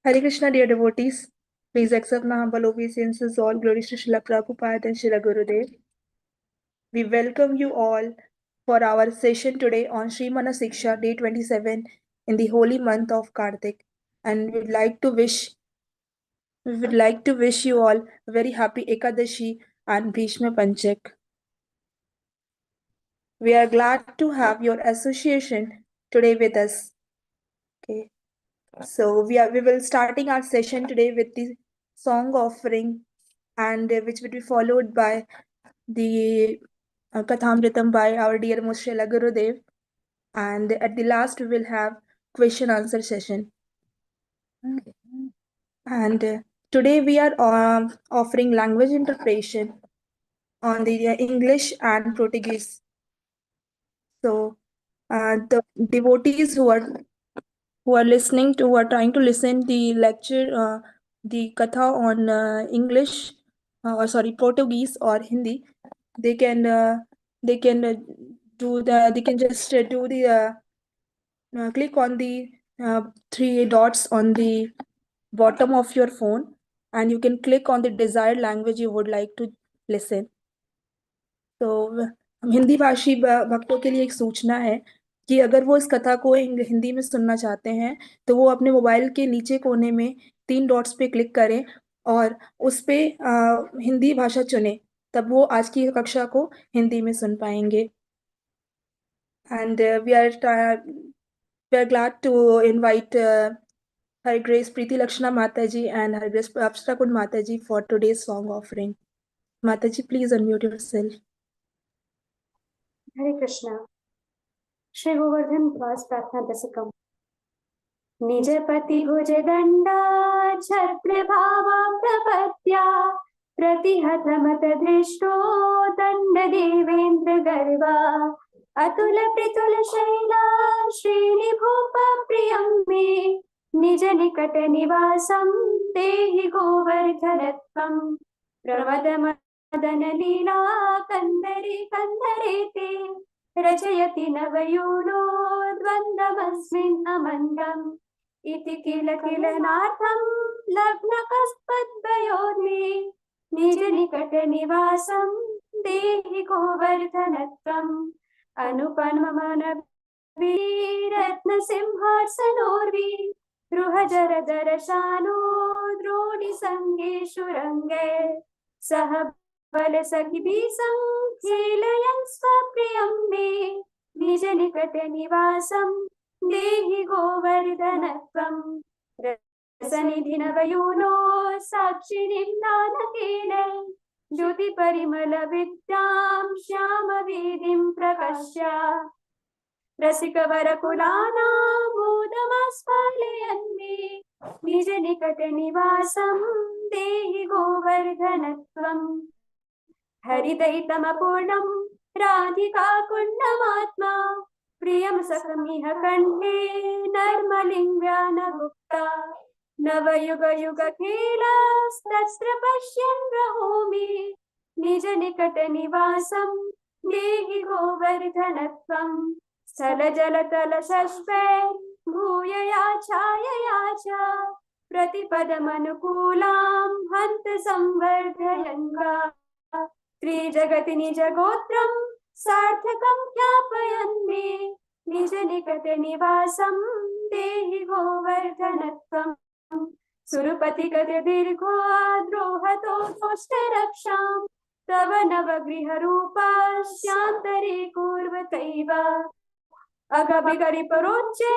Hare Krishna, dear devotees. Please accept my humble obeisances. All glories to Srila Prabhupada and Srila Gurudev. We welcome you all for our session today on Sri Manah-Siksa, day 27 in the holy month of Kartik. And we would like to wish you all a very happy Ekadashi and Bhishma Panchak. We are glad to have your association today with us. Okay. So we will starting our session today with the song offering, and which will be followed by the Kathamritam by our dear Mushrila Gurudev, and at the last we will have question answer session. And today we are offering language interpretation on the English and Portuguese. So the devotees who are listening to, who are trying to listen the lecture, the katha on English, or sorry, Portuguese or Hindi, they can they can just do the click on the three dots on the bottom of your phone, and you can click on the desired language you would like to listen. तो हम हिंदी भाषी भक्तों के लिए एक सूचना है कि अगर वो इस कथा को हिंदी में सुनना चाहते हैं तो वो अपने मोबाइल के नीचे कोने में 3 डॉट्स पे क्लिक करें और उस पे हिंदी भाषा चुने, तब वो आज की कक्षा को हिंदी में सुन पाएंगे. And we are glad to invite Her Grace Preeti Lakshana Mataji and Her Grace Apsara Kund Mataji for today's song offering. Mataji, please unmute yourself. हरे कृष्णा. श्री गोवर्धन दास प्रार्थना दशकम. निज पति भुज दंडा छत्र भावा प्रपत्या प्रतिहत मत दृष्टो दंड देवेंद्र गर्वा अतुल प्रतुल शैला श्रीनि भूप प्रियं मे निज निकट निवासं देहि गोवर्धनत्वं प्रमद मदन लीला कंदरे कंदरे ते रचयति नवयूनो द्वन्द्वमस्मिन् अमन्दम् इति किल किल नाथं लग्नकस्पद्वयोर्मे निज निकट निवासं देहि गोवर्धनत्वम् अनुपममन वीरत्न सिंहासनोर्वी गृहजर दर्शानो द्रोणी संगेषु रंगे सह बल सखी खेलयन् स्वप्रियं मे निज निकट निवासं देहि गोवर्धनत्वं रसनिधि नवयूनो साक्षिणीं दानकेले ज्योति परिमल विद्यां श्याम वेदीं प्रकश्य रसिक वरकुलाना मोदमास्फालयन् मे निज निकट निवासं देहि गोवर्धनत्वम् हरिदयितमपूर्णं राधिका कुण्डमात्मा प्रियं सखमिह कण्ठे नर्मलिङ्गानगुप्ता नवयुग युग खेलस्तत्र पश्यन् रहोमि निज निकट निवासं देहि गोवर्धनत्वं स्थल जल तल शश्वे भूयया छायया च प्रतिपदमनुकूलां हन्त संवर्धयन् वा त्रिजगति निज गोत्रं सार्थकं ख्यापयन् मे निज निकट निवासं देहि गोवर्धनत्वं सुरपति गति दीर्घो द्रोहतो दोष्ट रक्षां तव नवगृह रूपा शान्तरे कुर्वतैव अगभिगरि परोच्चे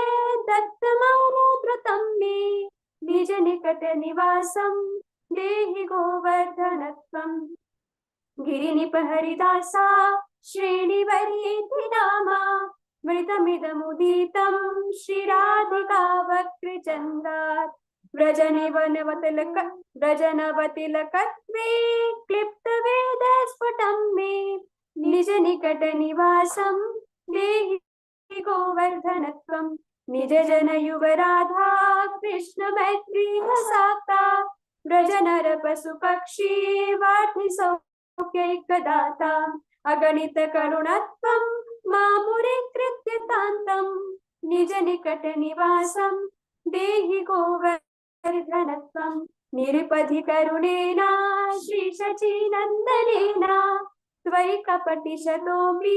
दत्तमानो कृतं मे निज निकट निवासं देहि गोवर्धनत्वम् गिरिनिपहरिदासा श्रेणिवर्येति नामा मृतमिदमुदितं श्रीराधिका वक्रचन्द्रात् व्रजनवतिलकत्वे क्लिप्तवेदस्फुटं मे निज निकट निवासं देहि गोवर्धनत्वं निज जन युवराधा कृष्ण मैत्री हसाता व्रज नर पशु पक्षी वार्धि सौख्यैकदाता अगणित करुणत्वं मामुरीकृत्य तान्तं निज निकट निवासं देहि गोवर्धनत्वम् निरुपधि करुणेना श्रीशचीनन्दनेना त्वयि कपटिशतोऽपि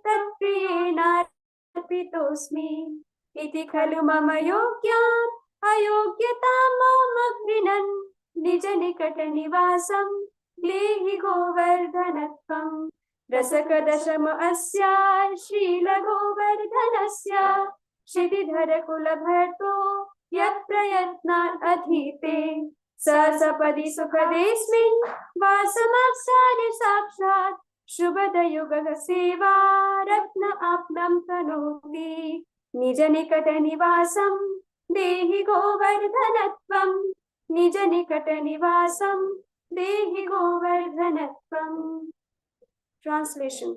तत्प्रियेणार्पितोऽस्मि इति खलु मम योग्याम् अयोग्यतां माम् अगृह्णन् निज निकट निवासं लेहि गोवर्धनत्वम् रसकदशम अस्या श्रीलगोवर्धनस्य क्षितिधर कुलभर्तो यत्प्रयत्नान् अधीते स सपदि सुखदेस्मिन् वासमाक्षानि साक्षात् शुभदयुगः सेवा रत्न आप्नं तनोति निज निकट निवासं देहि गोवर्धनत्वम् निज निकट निवासं देहि गोवर्धनत्वम्. Translation.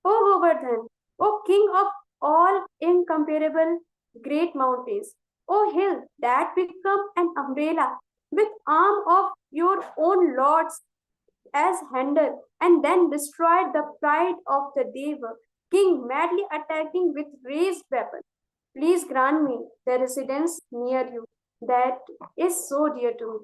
O Govardhan, O King of all incomparable great mountains, O hill that become an umbrella with arm of your own lords as handle and then destroyed the pride of the Deva, king madly attacking with raised weapon. Please grant me the residence near you that is so dear to me.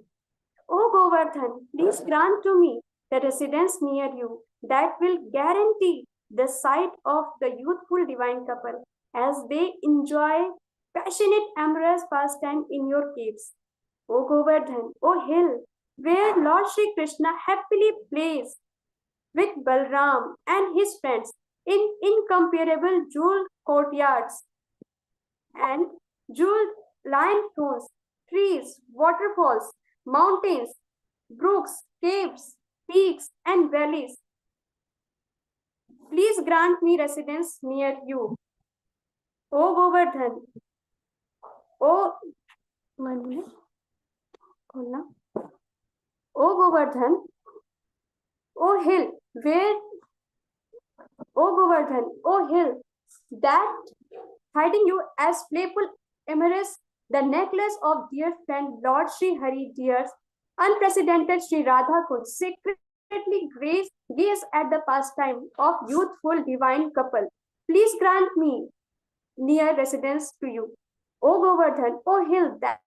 O Govardhan, please grant to me the residence near you that will guarantee the sight of the youthful divine couple as they enjoy passionate amorous pastime in your caves. O Govardhan, O hill, where Lord Shri Krishna happily plays with Balram and his friends in incomparable jewel courtyards and jeweled lion thrones, trees, waterfalls, mountains, brooks, caves, peaks, and valleys. Please grant me residence near you. O Govardhan, O Govardhan, O hill, where O Govardhan, O hill, that hiding you as playful amorous, the necklace of dear friend Lord Sri Hari dear's unprecedented Sri Radha could secretly gaze at the pastime of youthful divine couple. Please grant me near residence to you. O Govardhan, O hill, that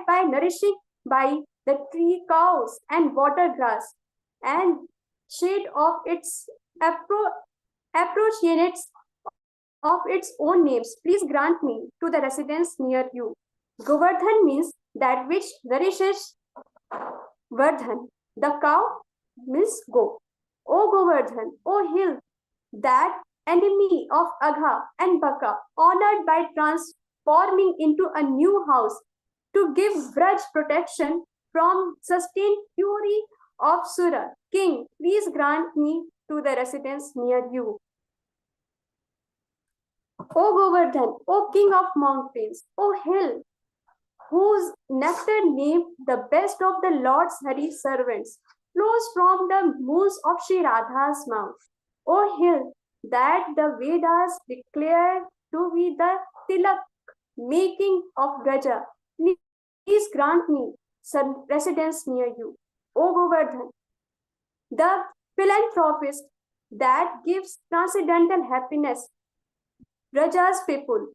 by nourishing by the tree cows and water grass and shade of its appropriates of its own names, please grant me to the residence near you. Govardhan means that which nourishes Vardhan. The cow means go. O Govardhan, O hill, that enemy of Agha and Baka, honored by transforming into a new house to give Vraj protection from sustained fury of Sura. King, please grant me to the residence near you. O Govardhan, O King of mountains, O hill, whose nectar named the best of the Lord's Hari servants flows from the moons of Sri Radha's mouth. O hill, that the Vedas declare to be the tilak making of Gaja, please grant me some residence near you. O Govardhan, the philanthropist that gives transcendental happiness, Raja's people,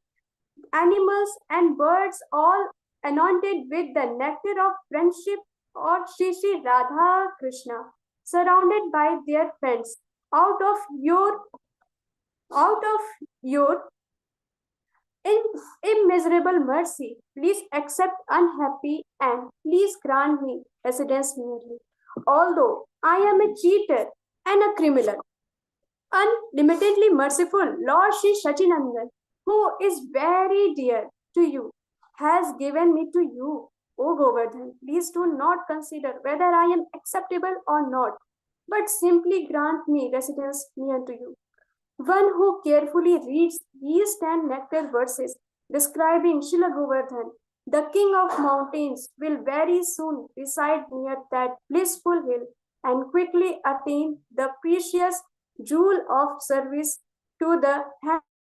animals and birds all anointed with the nectar of friendship or Shri Shri Radha Krishna, surrounded by their friends, out of your immeasurable mercy, please accept unhappy and please grant me residence near you. Although I am a cheater and a criminal, unlimitedly merciful Lord Shri Shachinandan, who is very dear to you, has given me to you. O Govardhan, please do not consider whether I am acceptable or not, but simply grant me residence near to you. One who carefully reads these 10 nectar verses describing Srila Govardhan, the king of mountains, will very soon reside near that blissful hill and quickly attain the precious jewel of service to the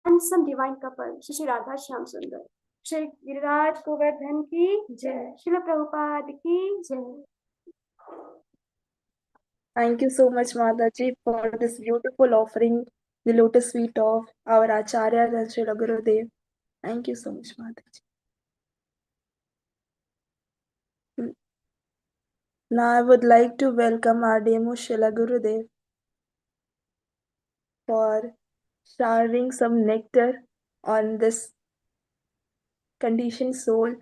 handsome divine couple, Shri Radha Shyam Sundar. Shri Giriraj Govardhan ki jai. Srila Prabhupada ki jai. Thank you so much, Mataji, for this beautiful offering, the lotus feet of our Acharya and Srila Gurudev. Thank you so much, Mataji. Now I would like to welcome our demo Shila Gurudev for showering some nectar on this conditioned soul.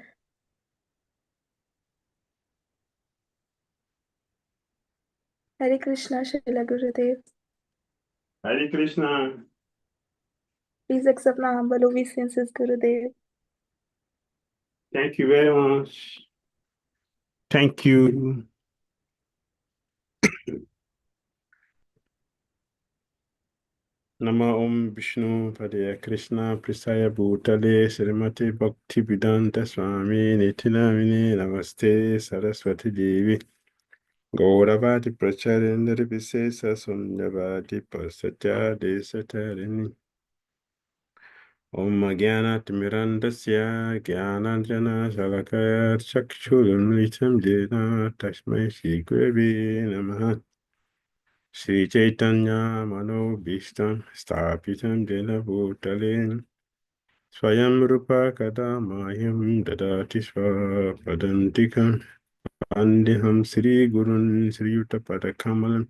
Hare Krishna, Shila Gurudev. Hare Krishna. Please accept my humble obeisances, Gurudev. Thank you very much. Thank you. Nama Om Vishnu Padaya Krishna Prisaya Bhutale Srimati Bhakti Vedanta Swami Nitinamini Namaste Saraswati Devi Gauravati Pracharindra Visesa Sunyavati Pasatya Desatarini Om Jnana Timirandasya Jnananjana Salakaya Chakshurumritam Jena Tashmai Shri Gurave Namaha Shri Chaitanya Mano Bhishtam Stapitam Jena Bhutale Swayam Rupa Kadamayam Dadati Swapadantikam Andiham Sri Gurun Sri Yuttapada Kamalam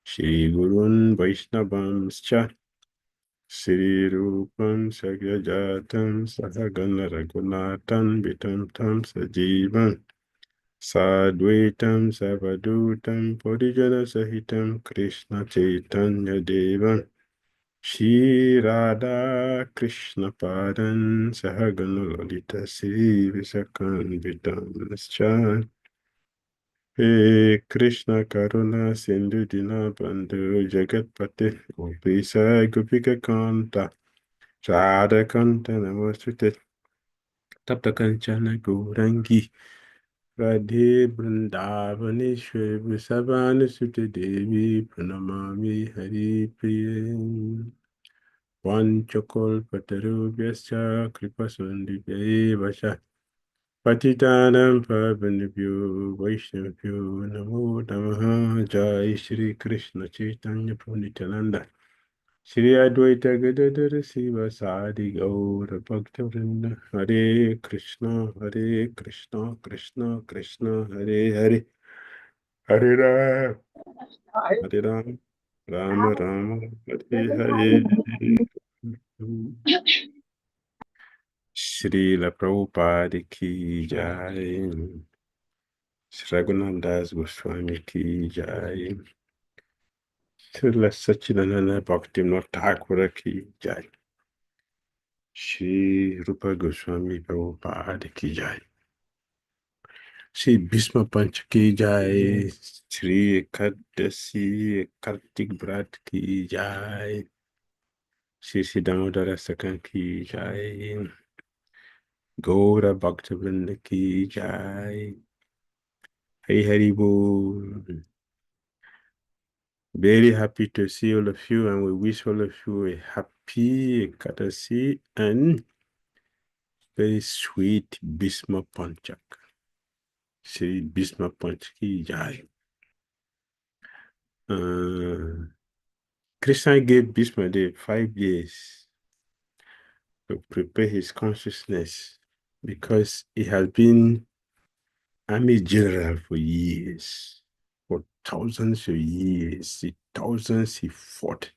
Shri Gurun Vaishnavamscha Sri Rupam Sagyajatam Sahagana Raghunatan Vitam Tam Sajivam Sadvaitam Savadutam Purijana Sahitam Krishna Chaitanya Devam Shri Radha Krishna Padan Sahagana Lalita Sri Visakan Vitam He Krishna Karuna Sindhu Dina Bandhu Jagatpate Gopisa Gopika Kanta Radha Kanta Namostute Tapta Kanchana Gourangi Radhe Vrindavaneshwari Vrisabhanu Sute Devi Pranamami Hari Priya Vanchakol Patarubhyascha Kripasundibhye Vasha Patitanam Pavanibhyo Vaishnavyo Namo Namaha Jai Shri Krishna Chaitanya Punitananda Shri Advaita Gadadara Siva Sadi Gaura Bhaktivinoda Hare Krishna Krishna Krishna Hare Hare Hare Ram Hare Ram Rama Rama Hare Hare Srila Prabhupada Ki Jai Sri Raghunath Das Goswami Ki Jai Srila Sachidananda Bhaktivinoda Thakur Ki Jai Shri Rupa Goswami Prabhupada Ki Jai Shri Bhishma Panch Ki Jai Shri Ekadasi Kartik Brat Ki Jai Shri Damodara Sakan Ki Jai Gaura Bhaktivinoda Ki Jai Hari Hari Bol. Very happy to see all of you, and we wish all of you a happy Ekadasi and very sweet Bhishma Panchak. Shri Bhishma Panch Ki Jai. Krishna gave Bhishma the 5 years to prepare his consciousness because he has been army general for years, for thousands of years, thousands he fought,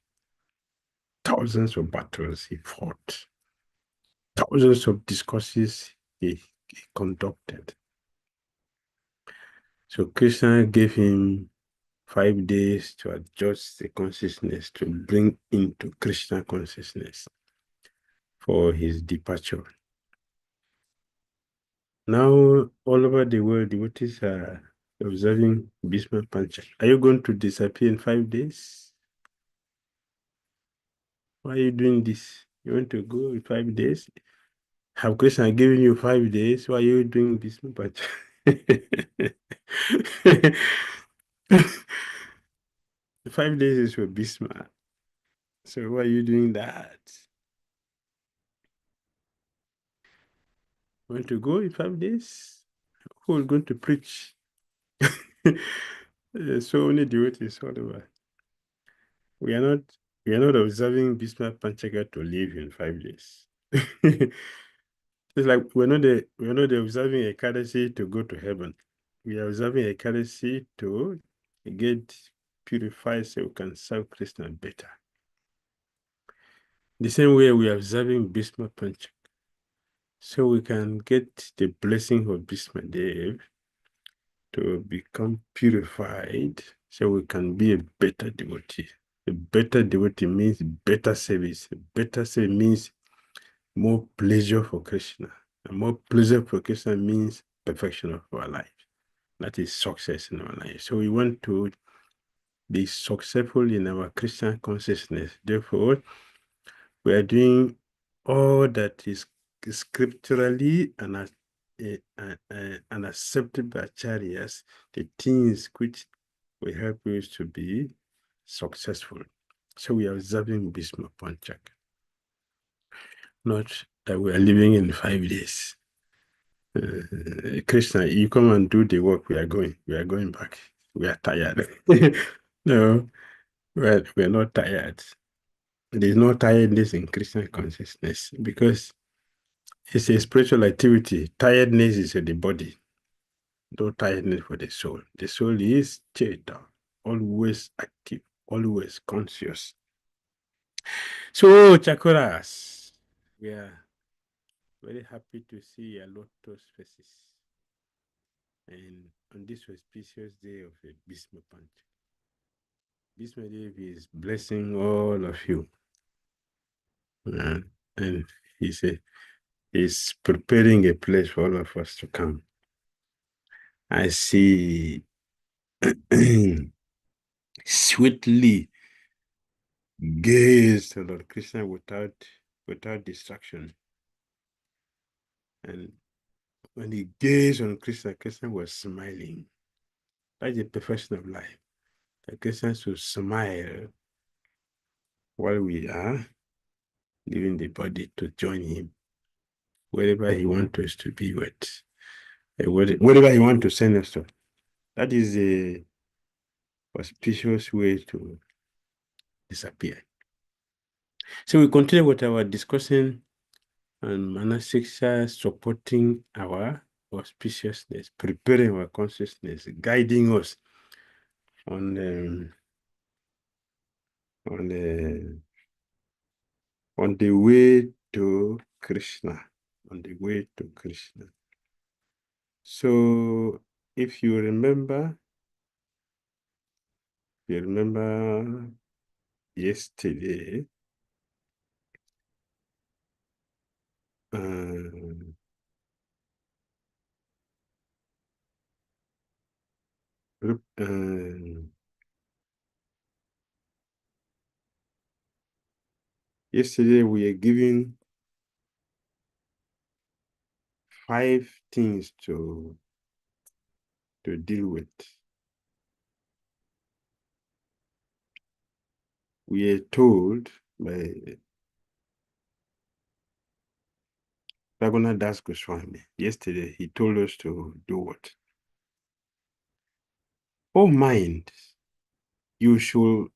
thousands of battles he fought, thousands of discourses he conducted. So Krishna gave him 5 days to adjust the consciousness, to bring into Krishna consciousness for his departure. Now, all over the world, devotees are observing Bhishma Pancha. Are you going to disappear in 5 days? Why are you doing this? You want to go in 5 days? Have Krishna given you 5 days? Why are you doing Bhishma Pancha? 5 days is for Bhishma. So why are you doing that? Want to go in 5 days? Who is going to preach? So many devotees all over. We are not observing Bhishma Panchaga to live in 5 days. It's like we're not observing Ekadasi to go to heaven. we are observing Ekadasi to get purified so we can serve Krishna better. The same way we are observing Bhisma Panchak, so we can get the blessing of Bhisma Dev to become purified so we can be a better devotee. A better devotee means better service. Better service means more pleasure for Krishna. And more pleasure for Krishna means perfection of our life. That is success in our life. So we want to be successful in our Christian consciousness. Therefore, we are doing all that is scripturally and accepted by acharyas, the things which will help us to be successful. So we are observing Bhisma Panchak. Not that we are living in 5 days. Krishna, you come and do the work. We are going back. We are tired. No, we're not tired. There's no tiredness in Christian consciousness because it's a spiritual activity. Tiredness is in the body, no tiredness for the soul. The soul is cheta, always active, always conscious. So, Chakuras, we are very happy to see a lot of faces. And on this auspicious day of a Bhisma Panchak, Bhisma Dev is blessing all of you. And he's preparing a place for all of us to come. I see sweetly gaze to Lord Krishna without distraction. And when he gazed on Krishna, Krishna was smiling. That's the perfection of life. That Krishna should smile while we are leaving the body to join him wherever he wants us to be with, wherever he wants to send us to. That is a auspicious way to disappear. So we continue with our discussion on Manah-Siksa, supporting our auspiciousness, preparing our consciousness, guiding us on the way to Krishna, on the way to Krishna. So if you remember yesterday, yesterday we are given 5 things to deal with. We are told by Raghunath Das Goswami yesterday, he told us to do what? Oh mind, you should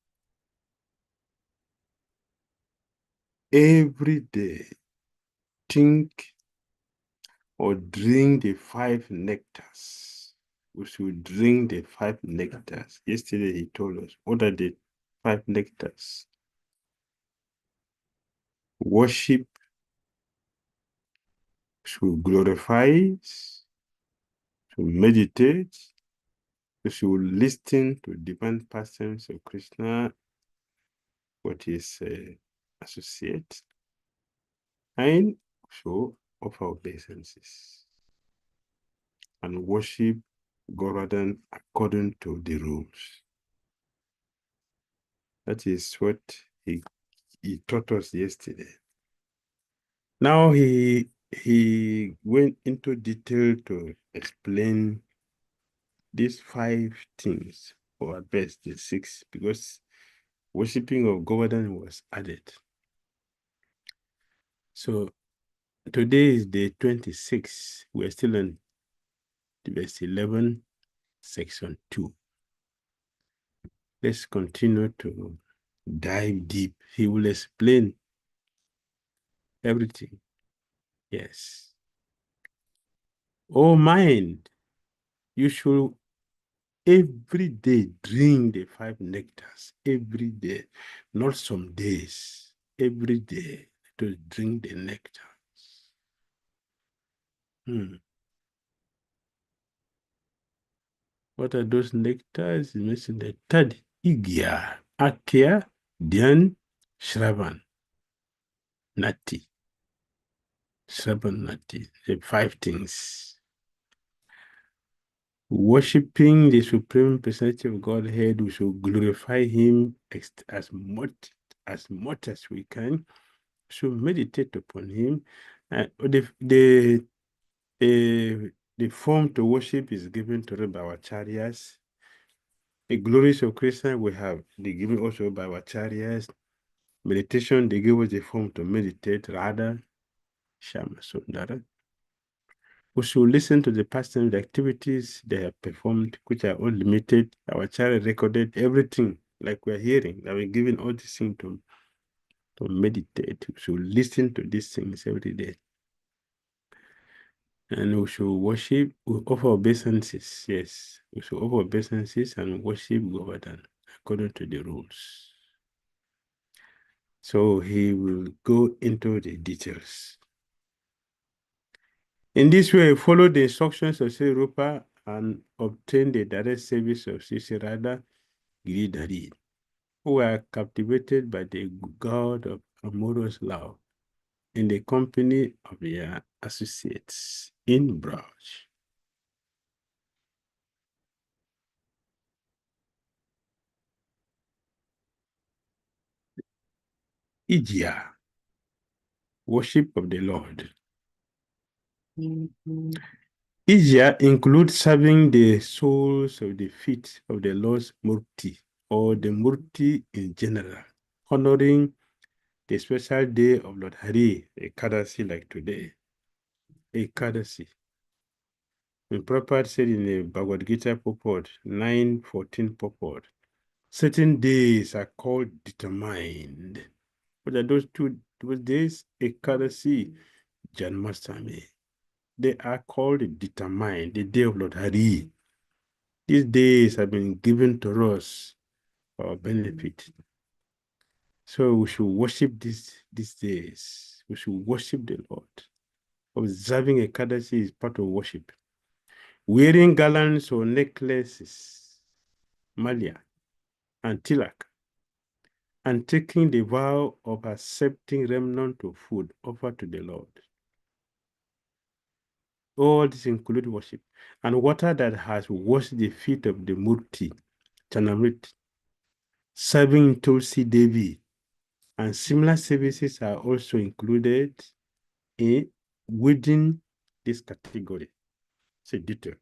every day think or drink the 5 nectars. We should drink the 5 nectars. Yesterday he told us, what are the 5 nectars? Worship, should glorify, should meditate, we should listen to divine persons of Krishna, what is associate, and so offer obeisances and worship Govardhan according to the rules. That is what he taught us yesterday. Now he went into detail to explain these 5 things, or at best the 6, because worshipping of Govardhan was added. So today is day 26. We're still in verse 11, section 2. Let's continue to dive deep. He will explain everything. Yes. Oh mind, You should every day drink the 5 nectars. Every day, not some days. Every day to drink the nectar. What are those nectars? You mentioned the third, Igya, Akya, Dhyan, Shravan, Nati. Shravan, Nati. The 5 things. Worshipping the Supreme Personality of Godhead, we should glorify Him as much as we can. We should meditate upon Him. The form to worship is given to us by our acharyas. The glories of Krishna we have, they given also by our acharyas. Meditation, they give us the form to meditate, Radha, Shama, Sundara. We should listen to the past and the activities they have performed, which are all limited. Our child recorded everything, like we're hearing, that we're giving all these things to meditate. We should listen to these things every day. And we should worship, we offer obeisances. Yes, we should offer obeisances and worship Govardhan according to the rules. So he will go into the details. In this way, follow the instructions of Sri Rupa and obtain the direct service of Sri Radha Giridhari, who are captivated by the God of amorous love in the company of their associates in Braj. Ijya, worship of the Lord. Ijya includes serving the souls of the feet of the Lord's Murti, or the Murti in general, honoring the special day of Lord Hari, Ekadasi like today. Ekadasi. In Prabhupada said in the Bhagavad Gita purport, 9:14 purport, certain days are called determined. What are those days? Ekadasi, Janmashtami. They are called determined, the day of Lord Hari. These days have been given to us for our benefit. So we should worship these days. We should worship the Lord. Observing Ekadasi is part of worship. Wearing garlands or necklaces, malya, and tilak, and taking the vow of accepting remnant of food offered to the Lord. All this include worship. And water that has washed the feet of the Murti, Chanamrit, serving Tulsi Devi, and similar services are also included within this category. It's a detail.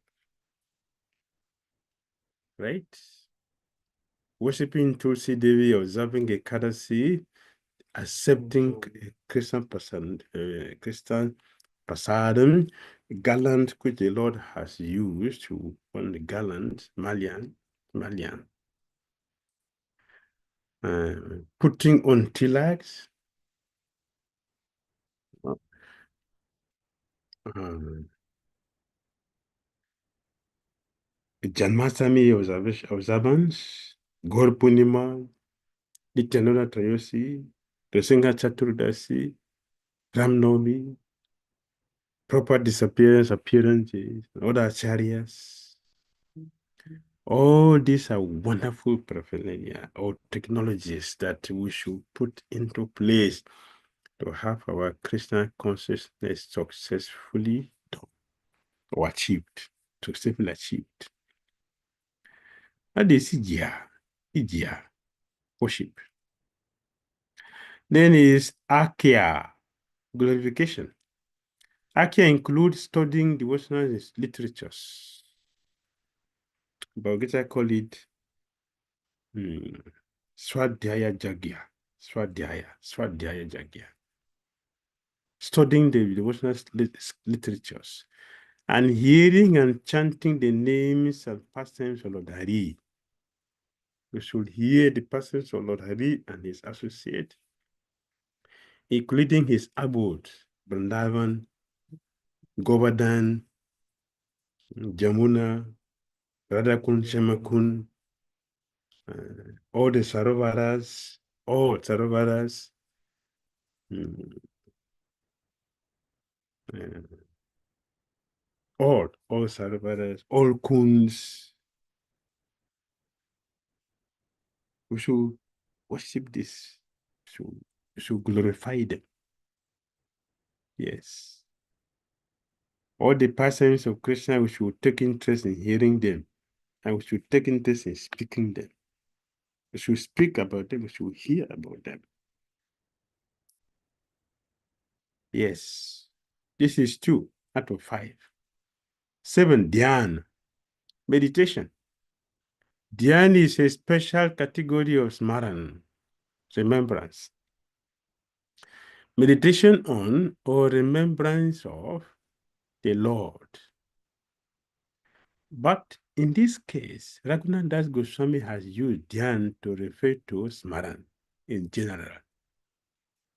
Right? Worshipping Tulsi Devi, observing Ekadasi, accepting Christian prasadam, garland which the Lord has used to on the garland, Malian, putting on tilaks, Janmashtami observance, Gaur Purnima, Nityananda Trayosi, Rasinga Chaturdasi, Ramnavami, proper disappearance, appearances, other acharyas. All these are wonderful paraphernalia or technologies that we should put into place to have our Krishna consciousness successfully done or achieved, successfully achieved. That is Ijya, worship. Then is Akya, glorification. Akya includes studying devotional literatures. Bhagavad Gita call it Swadhyaya Jagya. Swadhyaya Jagya. Studying the devotional literatures and hearing and chanting the names and pastimes of Lord Hari. We should hear the pastimes of Lord Hari and his associate, including his abode, Vrindavan, Govardhan, Jamuna, Radha-kun, Shema-kun, all the Sarovaras, all Sarovaras, all Sarovaras, all Kuns. We should worship this. We should glorify them. Yes. All the pastimes of Krishna, we should take interest in hearing them, and we should take interest in speaking them. We should speak about them, we should hear about them. Yes. This is 2 out of 5. 7, Dhyan, meditation. Dhyan is a special category of smaran, remembrance. Meditation on or remembrance of the Lord. But in this case, Raghunath Das Goswami has used Dhyan to refer to smaran in general.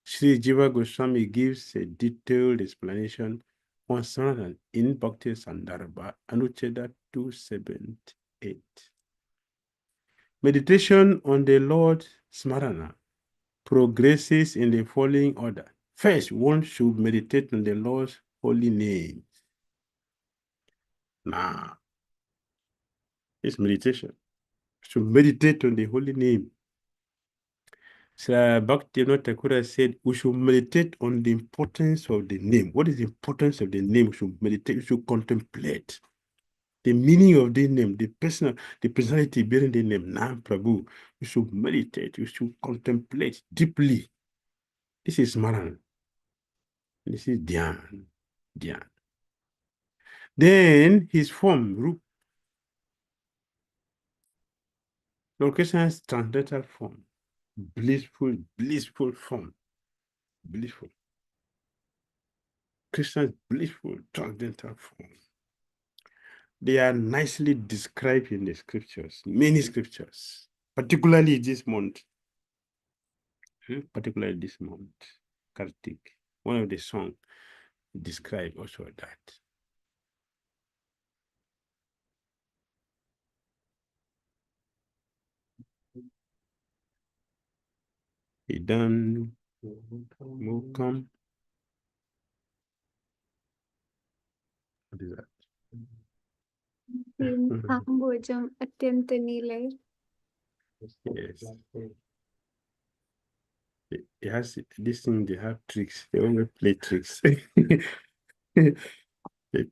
Sri Jiva Goswami gives a detailed explanation on smaran in Bhakti Sandarbha, Anucheda 278. Meditation on the Lord Smarana progresses in the following order. First, one should meditate on the Lord's holy name. Now, it's meditation. Should meditate on the holy name. Sir Bhakti Thakura said we should meditate on the importance of the name. What is the importance of the name? We should meditate, we should contemplate the meaning of the name, the personality bearing the name, Nam Prabhu. We should meditate, we should contemplate deeply. This is Maran. This is Dhyan. Dhyan. Then his form, Rup. Lord Krishna's transcendental form. Blissful form. Blissful. Krishna's blissful transcendental form. They are nicely described in the scriptures, many scriptures, particularly this month. Kartik. One of the songs describe also that. Idam Mukam. What is that? Ambojam Atyanta Nilay. Yes. It has this thing, they have tricks. They always play tricks. They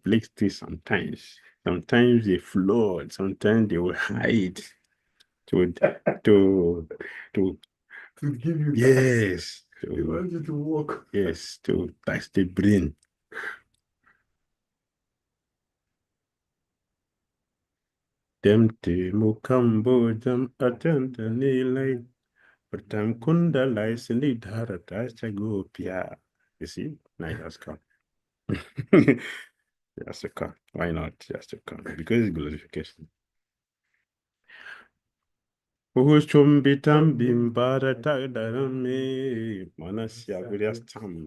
play tricks sometimes. Sometimes they float, sometimes they will hide to give you yes. They want you to walk. Yes, to touch the brain. Demte Mukambojam Atyanta Nilay. Pratam Kunda Laisani Dharata Chagopya. You see, now it has come. It has to come. Why not? It has to come. Because it's glorification. Ushumbitam Bimbarata Darame Manasya Virastam.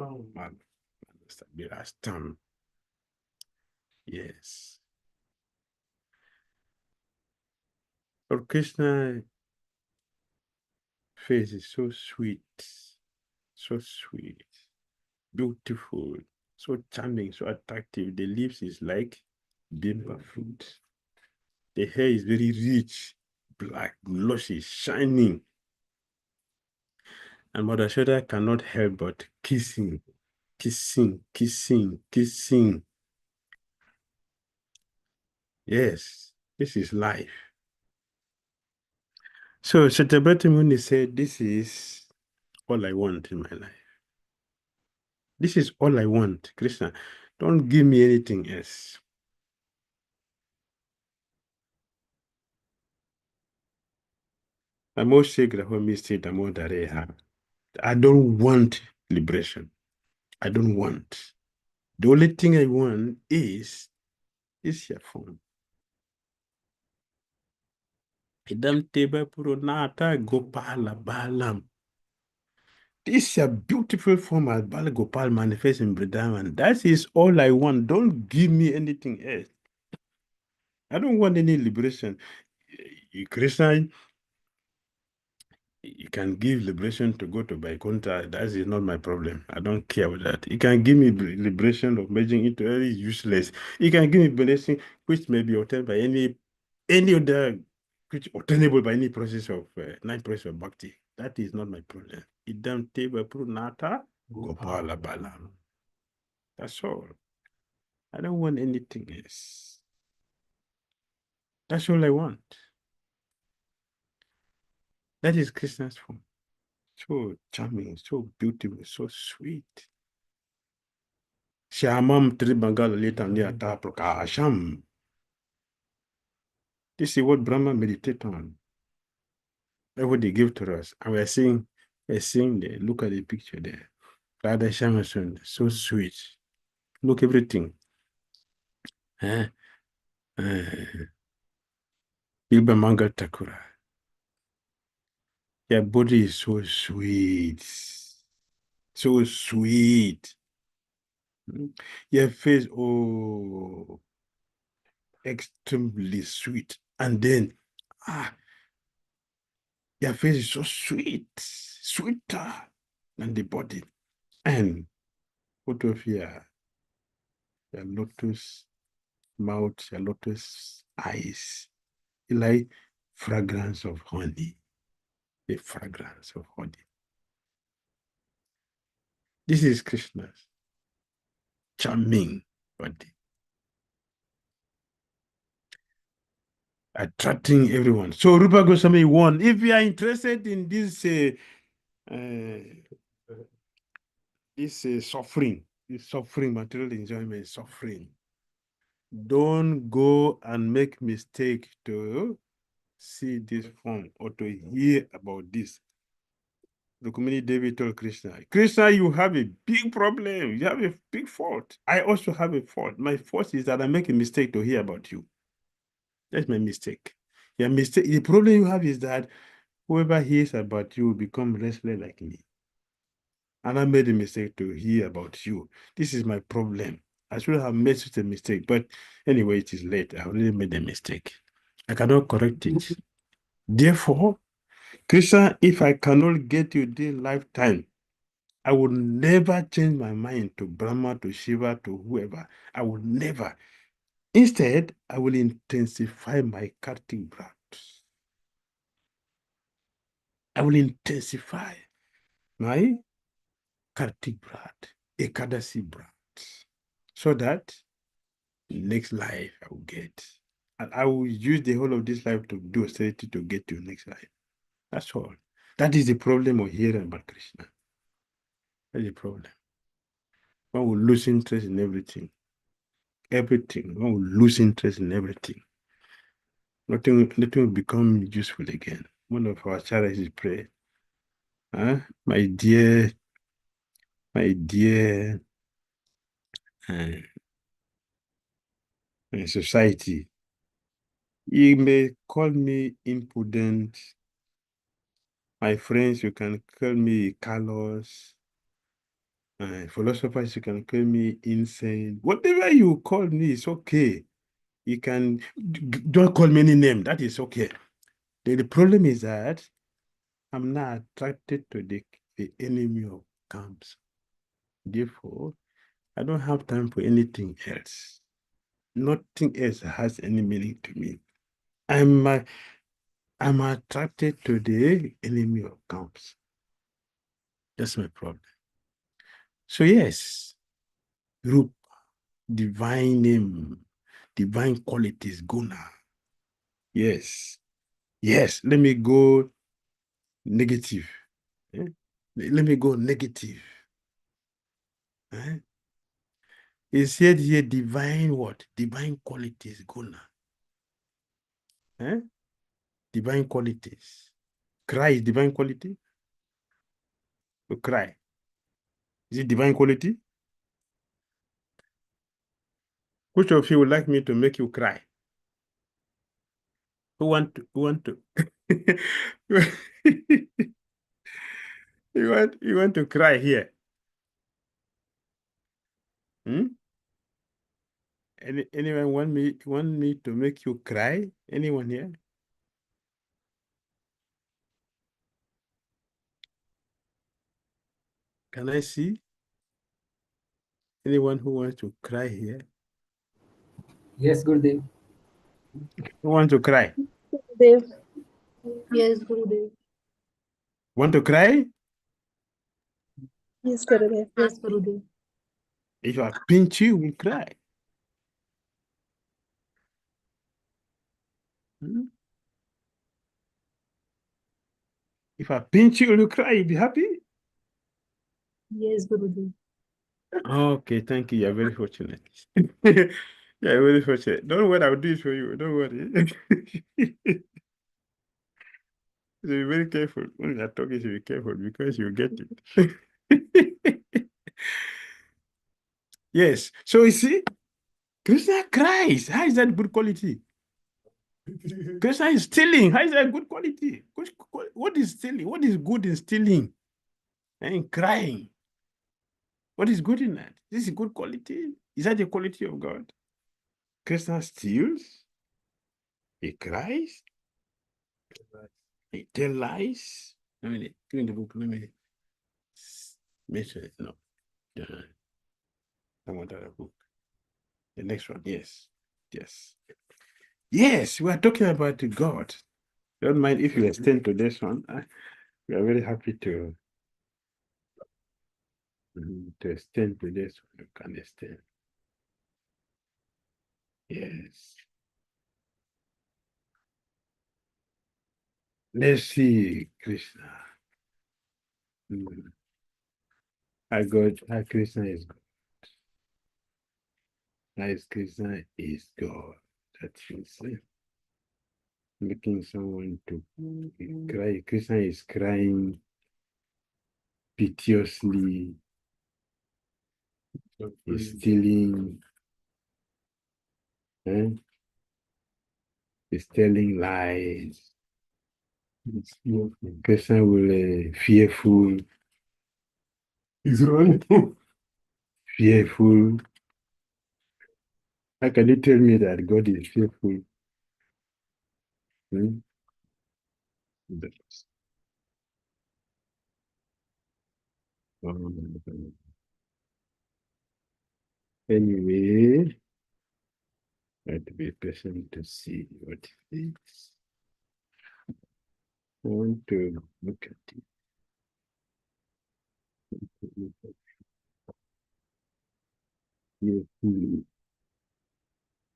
Virastam. Yes. Lord Krishna face is so sweet, beautiful, so charming, so attractive. The lips is like bimba fruit. The hair is very rich, black, luscious, shining. And Mother Shoda cannot help but kissing. Yes, this is life. So Satyabhati Muni said, this is all I want in my life. This is all I want, Krishna. Don't give me anything else. I must say, Damodara. I don't want liberation. I don't want. The only thing I want is your phone. Idam teba puronata gopala balam. This is a beautiful form as Bala Gopal manifests in Vrindavan. That is all I want. Don't give me anything else. I don't want any liberation. Krishna, you can give liberation to go to Vaikuntha. That is not my problem. I don't care about that. You can give me liberation of merging into very useless. You can give me blessing which may be obtained by any other, which obtainable by any process of nine process of bhakti. That is not my problem. Idam teva prunata gopala bala. That's all. I don't want anything else. That's all I want. That is Krishna's form. So charming, so beautiful, so sweet. Shyamam Tribangal Litanyata Prakasham. This is what Brahma meditate on. That's what they give to us. And we're seeing there. Look at the picture there. Radha Shamasun, so sweet. Look everything. Eh? Bilba Mangal Takura. Your body is so sweet. So sweet. Your face, oh, extremely sweet. And then, your face is so sweet, sweeter than the body. And out of your lotus mouth, your lotus eyes, like fragrance of honey, the fragrance of honey. This is Krishna's charming body, attracting everyone. So Rupa Goswami won. If you are interested in this suffering, material enjoyment, suffering, don't go and make mistake to see this form or to hear about this. Rukmini Devi told Krishna, Krishna, you have a big problem. You have a big fault. I also have a fault. My fault is that I make a mistake to hear about you. That's my mistake. Your mistake. The problem you have is that whoever hears about you will become restless like me. And I made a mistake to hear about you. This is my problem. I should have made such a mistake. But anyway, it is late. I already made a mistake. I cannot correct it. Therefore, Krishna, if I cannot get you this lifetime, I will never change my mind to Brahma, to Shiva, to whoever. I will never. Instead, I will intensify my Kartik brat. I will intensify my Kartik brat, Ekadasi brat, so that next life I will get. And I will use the whole of this life to do austerity to get to next life. That's all. That is the problem of hearing about Krishna. That's the problem. One will lose interest in everything. Everything. One will lose interest in everything. Nothing will become useful again. One of our charities pray. My dear society, you may call me impudent. My friends, you can call me callous. Philosophers, you can call me insane. Whatever you call me is okay. You can don't call me any name. That is okay. The problem is that I'm not attracted to the enemy of camps. Therefore, I don't have time for anything else. Nothing else has any meaning to me. I'm attracted to the enemy of camps. That's my problem. So yes, Rupa, divine name, divine qualities, guna. Yes. Yes, let me go negative. Let me go negative. He said here divine what? Divine qualities, guna. Divine qualities. Cry is divine quality? To cry. Is it divine quality? Which of you would like me to make you cry? Who want to you want to cry here? Anyone want me to make you cry? Anyone here? Can I see? Anyone who wants to cry here? Yes, Gurudev. Who want to cry? Gurudev. Yes, Gurudev. Want to cry? Yes, Gurudev. Yes, Gurudev. If I pinch you, will cry. Hmm? If I pinch you, will you cry? You'll be happy? Yes, Gurudev. Okay, thank you. You're very fortunate. You're very fortunate. Don't worry, I'll do it for you. Don't worry. So be very careful. When you're talking, you be careful because you get it. Yes. So you see, Krishna cries. How is that good quality? Krishna is stealing. How is that good quality? What is stealing? What is good in stealing and crying? What is good in that? This is good quality. Is that the quality of God? Krishna steals. He cries. He tells lies. Let me give me the book. Let me mention it. No. Damodara book. The next one. Yes. Yes. Yes, we are talking about God. Don't mind if you extend to this one. We are very happy to extend to this one. You can extend. Yes. Let's see, Krishna. How Krishna is God. How Krishna is God. That is making someone to cry. Krishna is crying piteously. He's stealing. He's telling lies. Krishna will fearful. He's running. Fearful. How can you tell me that God is fearful? Hmm? Anyway, I have to be patient to see what it is. I want to look at it.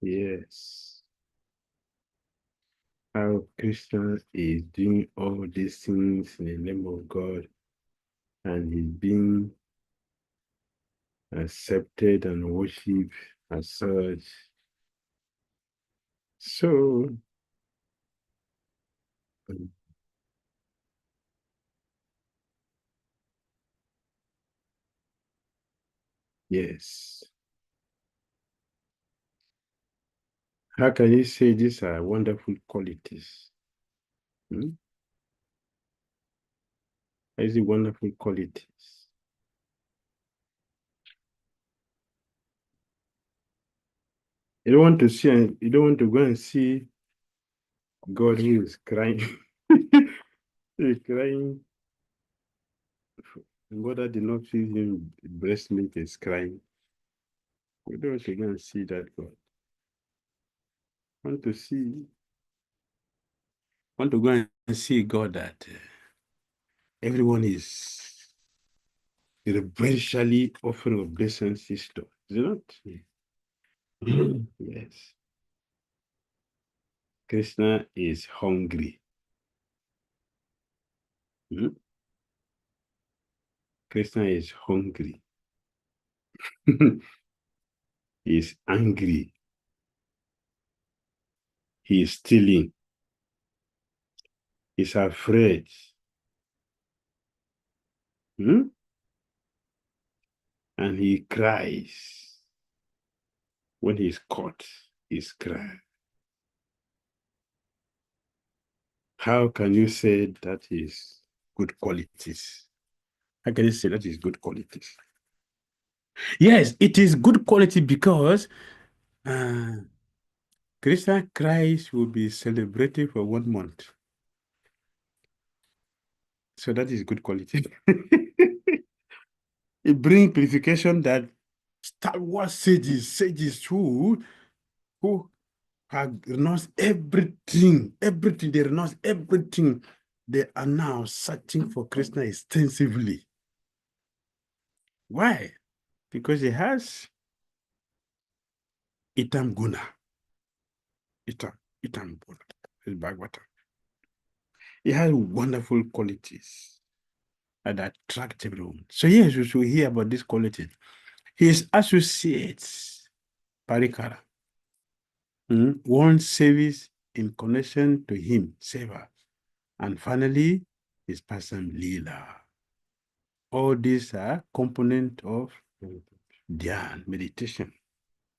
Yes. How Krishna is doing all these things in the name of God, and he's being accepted and worshipped as such. So, yes. How can you say these are wonderful qualities? These are wonderful qualities. You don't want to see, you don't want to go and see God who is crying. He's crying. Mother did not feed him breast milk, is crying. We don't want to go and see that God. Want to go and see God that everyone is reverentially offering obeisances to. Is it not? Yes. Krishna is hungry. Krishna is hungry. He is angry. He is stealing. He's afraid. And he cries. When he's caught, he's crying. How can you say that is good qualities? How can you say that is good qualities? Yes, it is good quality because Krishna Christ will be celebrated for 1 month. So that is good quality. It brings purification that Star Wars sages who have renounced everything, they renounced everything. They are now searching for Krishna extensively. Why? Because he has Itam Guna. Itam Guna. His Bhagavatam. He has wonderful qualities that attract everyone. So yes, we should hear about this quality. His associates, Parikara, one service in connection to him, Seva. And finally, his person Leela. All these are components of Dhyan, meditation,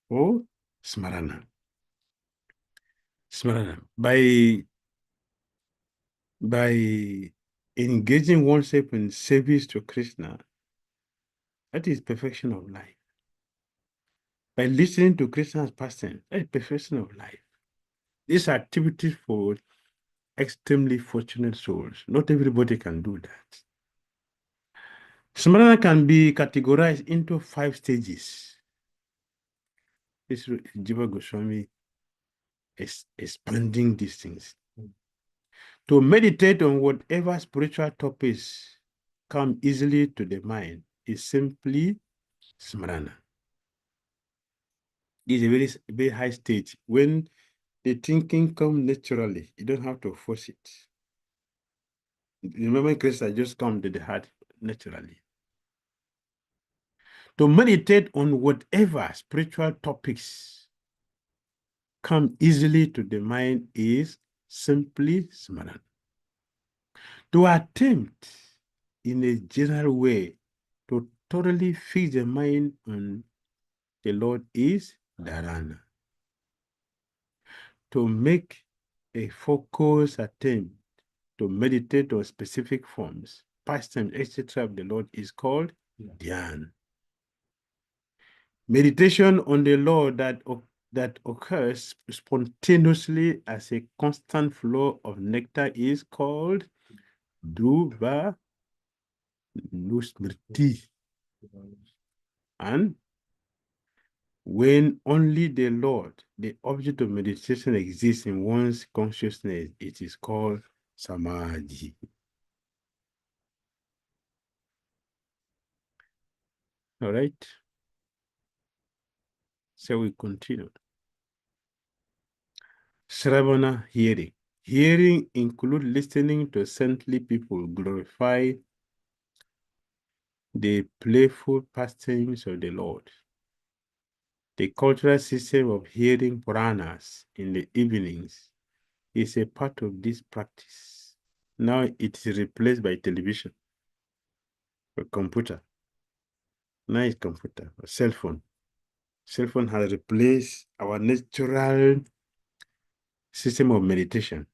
or Smarana. Smarana. By engaging oneself in service to Krishna, that is perfection of life. By listening to Krishna's pastime, that is perfection of life. These are activities for extremely fortunate souls. Not everybody can do that. Smarana can be categorized into 5 stages. This is Jiva Goswami is expanding these things. To meditate on whatever spiritual topics come easily to the mind is simply Smarana. This is a very, very high stage. When the thinking comes naturally, you don't have to force it. Remember, Krishna just comes to the heart naturally. To meditate on whatever spiritual topics come easily to the mind is simply Smarana. To attempt in a general way to totally fix the mind on the Lord is Dharana. To make a focused attempt to meditate on specific forms, pastimes, etc. of the Lord is called Dhyan. Meditation on the Lord that occurs spontaneously as a constant flow of nectar is called Dhruva Nusmriti. And when only the Lord, the object of meditation, exists in one's consciousness, it is called Samadhi. All right. So we continue. Shravana, hearing. Hearing includes listening to saintly people glorify the playful pastimes of the Lord. The cultural system of hearing Puranas in the evenings is a part of this practice. Now it is replaced by television or computer. Now it's computer or cell phone. Cell phone has replaced our natural system of meditation.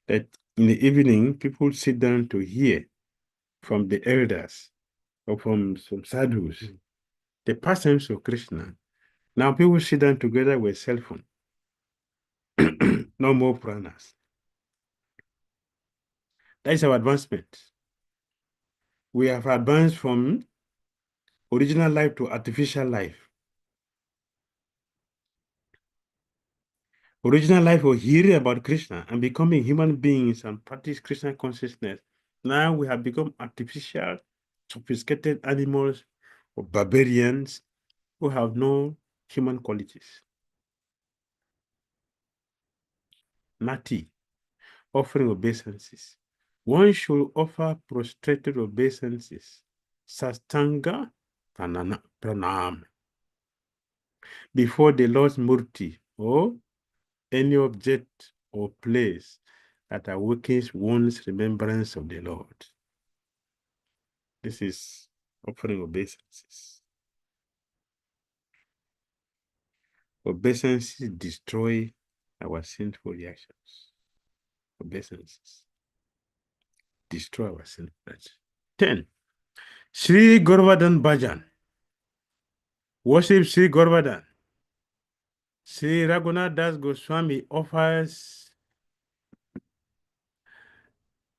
That in the evening, people sit down to hear from the elders or from some sadhus, the pastimes of Krishna. Now people sit down together with cell phone. No more pranas. That is our advancement. We have advanced from original life to artificial life. Original life was hearing about Krishna and becoming human beings and practice Krishna consciousness. Now we have become artificial, sophisticated animals or barbarians who have no human qualities. Nati, offering obeisances. One should offer prostrated obeisances, sastanga pranam, before the Lord's murti or any object or place that awakens one's remembrance of the Lord. This is offering obeisances. Obeisances destroy our sinful reactions. Obeisances destroy our sinful reactions. 10. Sri Govardhan Bhajan. Worship Sri Govardhan. Sri Raghunath Das Goswami offers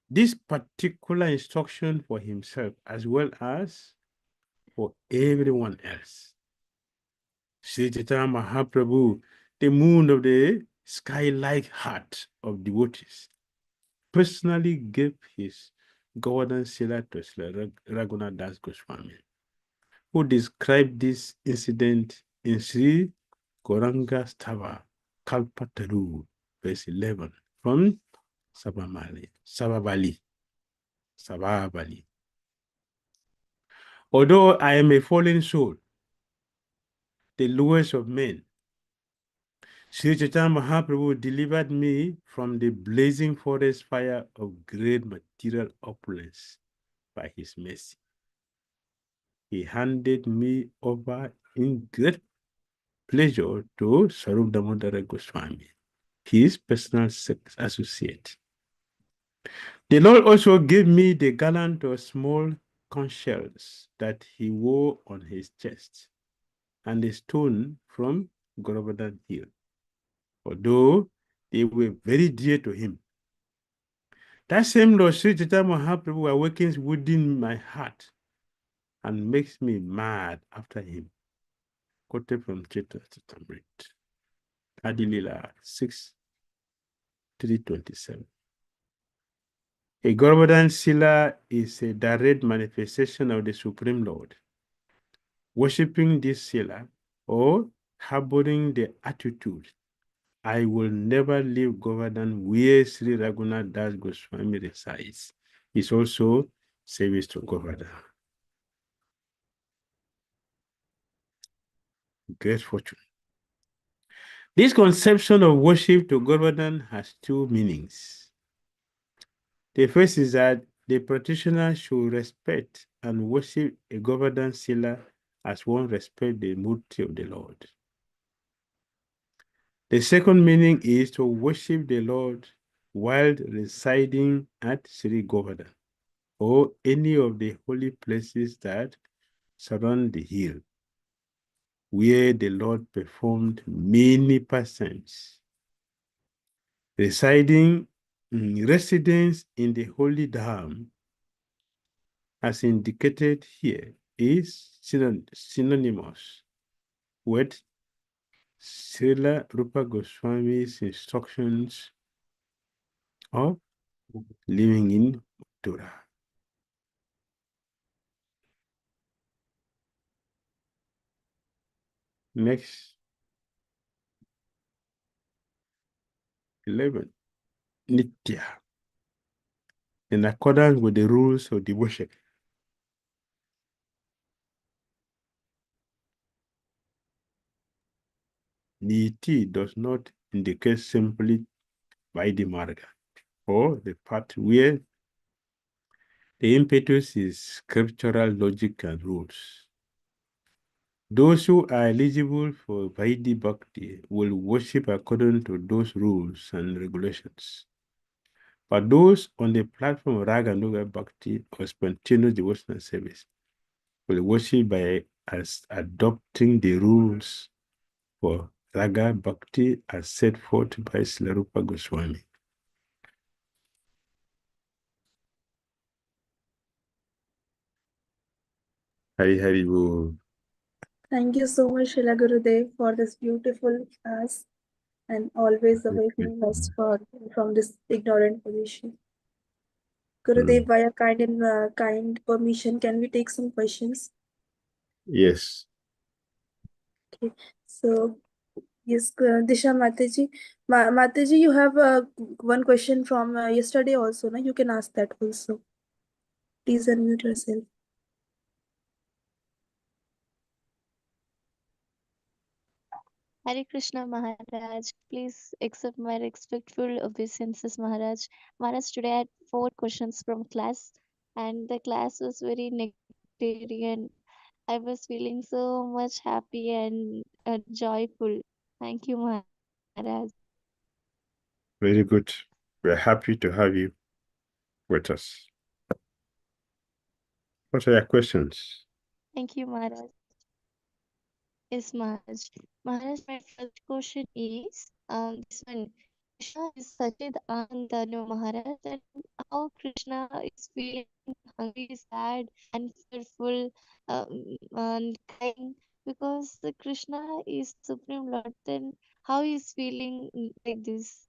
this particular instruction for himself as well as for everyone else. Sri Chaitanya Mahaprabhu, the moon of the sky-like heart of devotees, personally gave his Govardhan Sila to Sri Raghunath Das Goswami, who described this incident in Sri Gauranga Stava Kalpataru, verse 11, from Sababali. Although I am a fallen soul, the lowest of men, Sri Chaitanya Mahaprabhu delivered me from the blazing forest fire of great material opulence by his mercy. He handed me over in great pleasure to Sarup Damodara Goswami, his personal associate. The Lord also gave me the garland of small conch shells that he wore on his chest, and a stone from Govardhan Hill, although they were very dear to him. That same Lord Sri Chaitanya Mahaprabhu awakens within my heart and makes me mad after him. Quoted from Chaitamrit, Adilila 6:327. A Govardhan Sila is a direct manifestation of the Supreme Lord. Worshipping this Sila or harboring the attitude, I will never leave Govardhan where Sri Raghunath Das Goswami resides, is also service to Govardhan. Great fortune. This conception of worship to Govardhan has two meanings. The first is that the practitioner should respect and worship a Govardhan Sila as one respects the Murti of the Lord. The second meaning is to worship the Lord while residing at Sri Govardhan or any of the holy places that surround the hill, where the Lord performed many pastimes. Residence in the holy dham, as indicated here, is synonymous with Srila Rupa Goswami's instructions of living in Dhira. Next, 11, Nitya. In accordance with the rules of devotion. Niti does not indicate simply by the marga or the part where the impetus is scriptural logic and rules. Those who are eligible for Vaidhi Bhakti will worship according to those rules and regulations. But those on the platform of Raga Nuga Bhakti or spontaneous devotional service will worship by adopting the rules for Raga Bhakti as set forth by Srila Rupa Goswami. Hari Hari Bol. Thank you so much, Srila Gurudev, for this beautiful class and always awakening us from this ignorant position. Gurudev, by your kind permission, can we take some questions? Yes. Okay. So, yes, Disha Mataji. Mataji, you have one question from yesterday also, no? You can ask that also. Please unmute yourself. Hare Krishna Maharaj, please accept my respectful obeisances, Maharaj. Maharaj, today I had 4 questions from class, and the class was very nectarian. I was feeling so much happy and joyful. Thank you, Maharaj. Very good. We're happy to have you with us. What are your questions? Thank you, Maharaj. Yes, Maharaj. Maharaj, my first question is this one. Krishna is Sachid Anandanu, Maharaj, and how Krishna is feeling hungry, sad, and fearful, and crying because the Krishna is Supreme Lord. Then how he is feeling like this?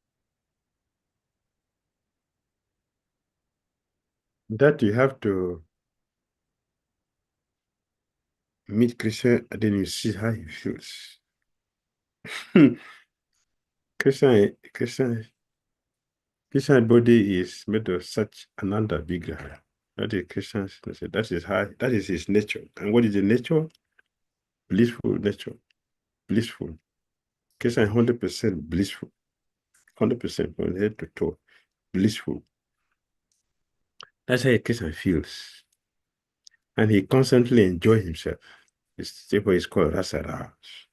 That you have to meet Krishna and then you see how he feels. Krishna's body is made of such another vigraha. That is Krishna's nature. That is his nature. And what is the nature? Blissful nature. Blissful. Krishna is 100% blissful. 100% from head to toe. Blissful. That's how Krishna feels. And he constantly enjoys himself. Therefore, it's called Rasa Raj.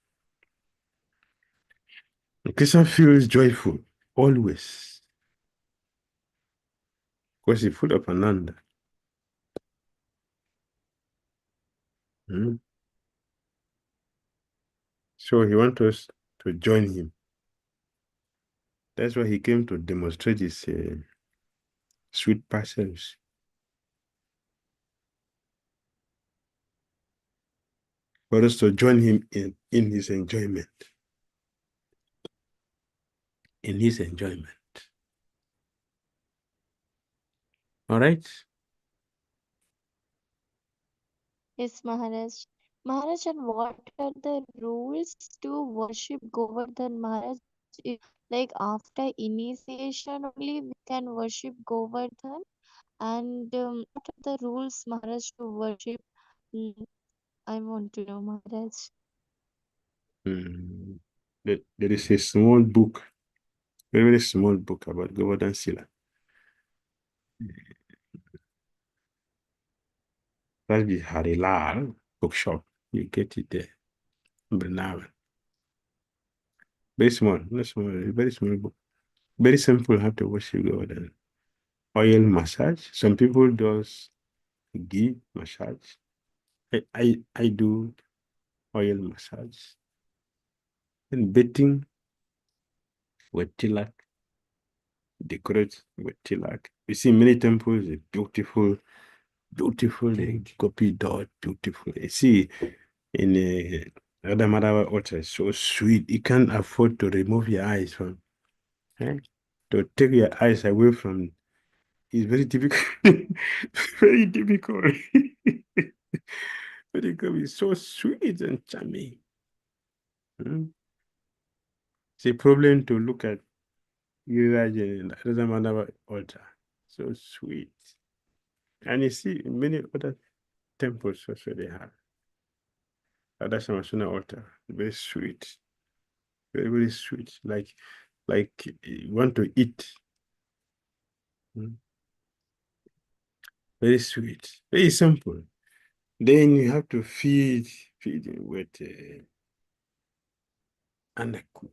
Krishna feels joyful always because he's full of ananda. Mm. So he wants us to join him. That's why he came to demonstrate his sweet passions. For us to join him in his enjoyment. In his enjoyment. All right? Yes, Maharaj. Maharaj, and what are the rules to worship Govardhan, Maharaj? Like after initiation only we can worship Govardhan, and what are the rules, Maharaj, to worship? Mm, I want to know, Maharaj. Mm. There is a small book, very small book about Govardhan Sila. That's the Harilal bookshop. You get it there. Brinavan. Very small, not small, very small book. Very simple how to worship Govardhan. Oil massage. Some people does ghee massage. I do oil massage. And bathing with tilak. Decorate with tilak. You see many temples, beautiful, beautiful, gopi dot, beautiful. You see in a Damodara altar, so sweet. You can't afford to remove your eyes from, eh? To take your eyes away from is very difficult. Very difficult. Very difficult. It's so sweet and charming. Hmm? It's a problem to look at Giriraj and Radhamanava altar. So sweet. And you see, many other temples also they have. Radhasamasuna altar, very sweet. Very, very sweet. Like you want to eat. Hmm? Very sweet. Very simple. Then you have to feed it with undercooked.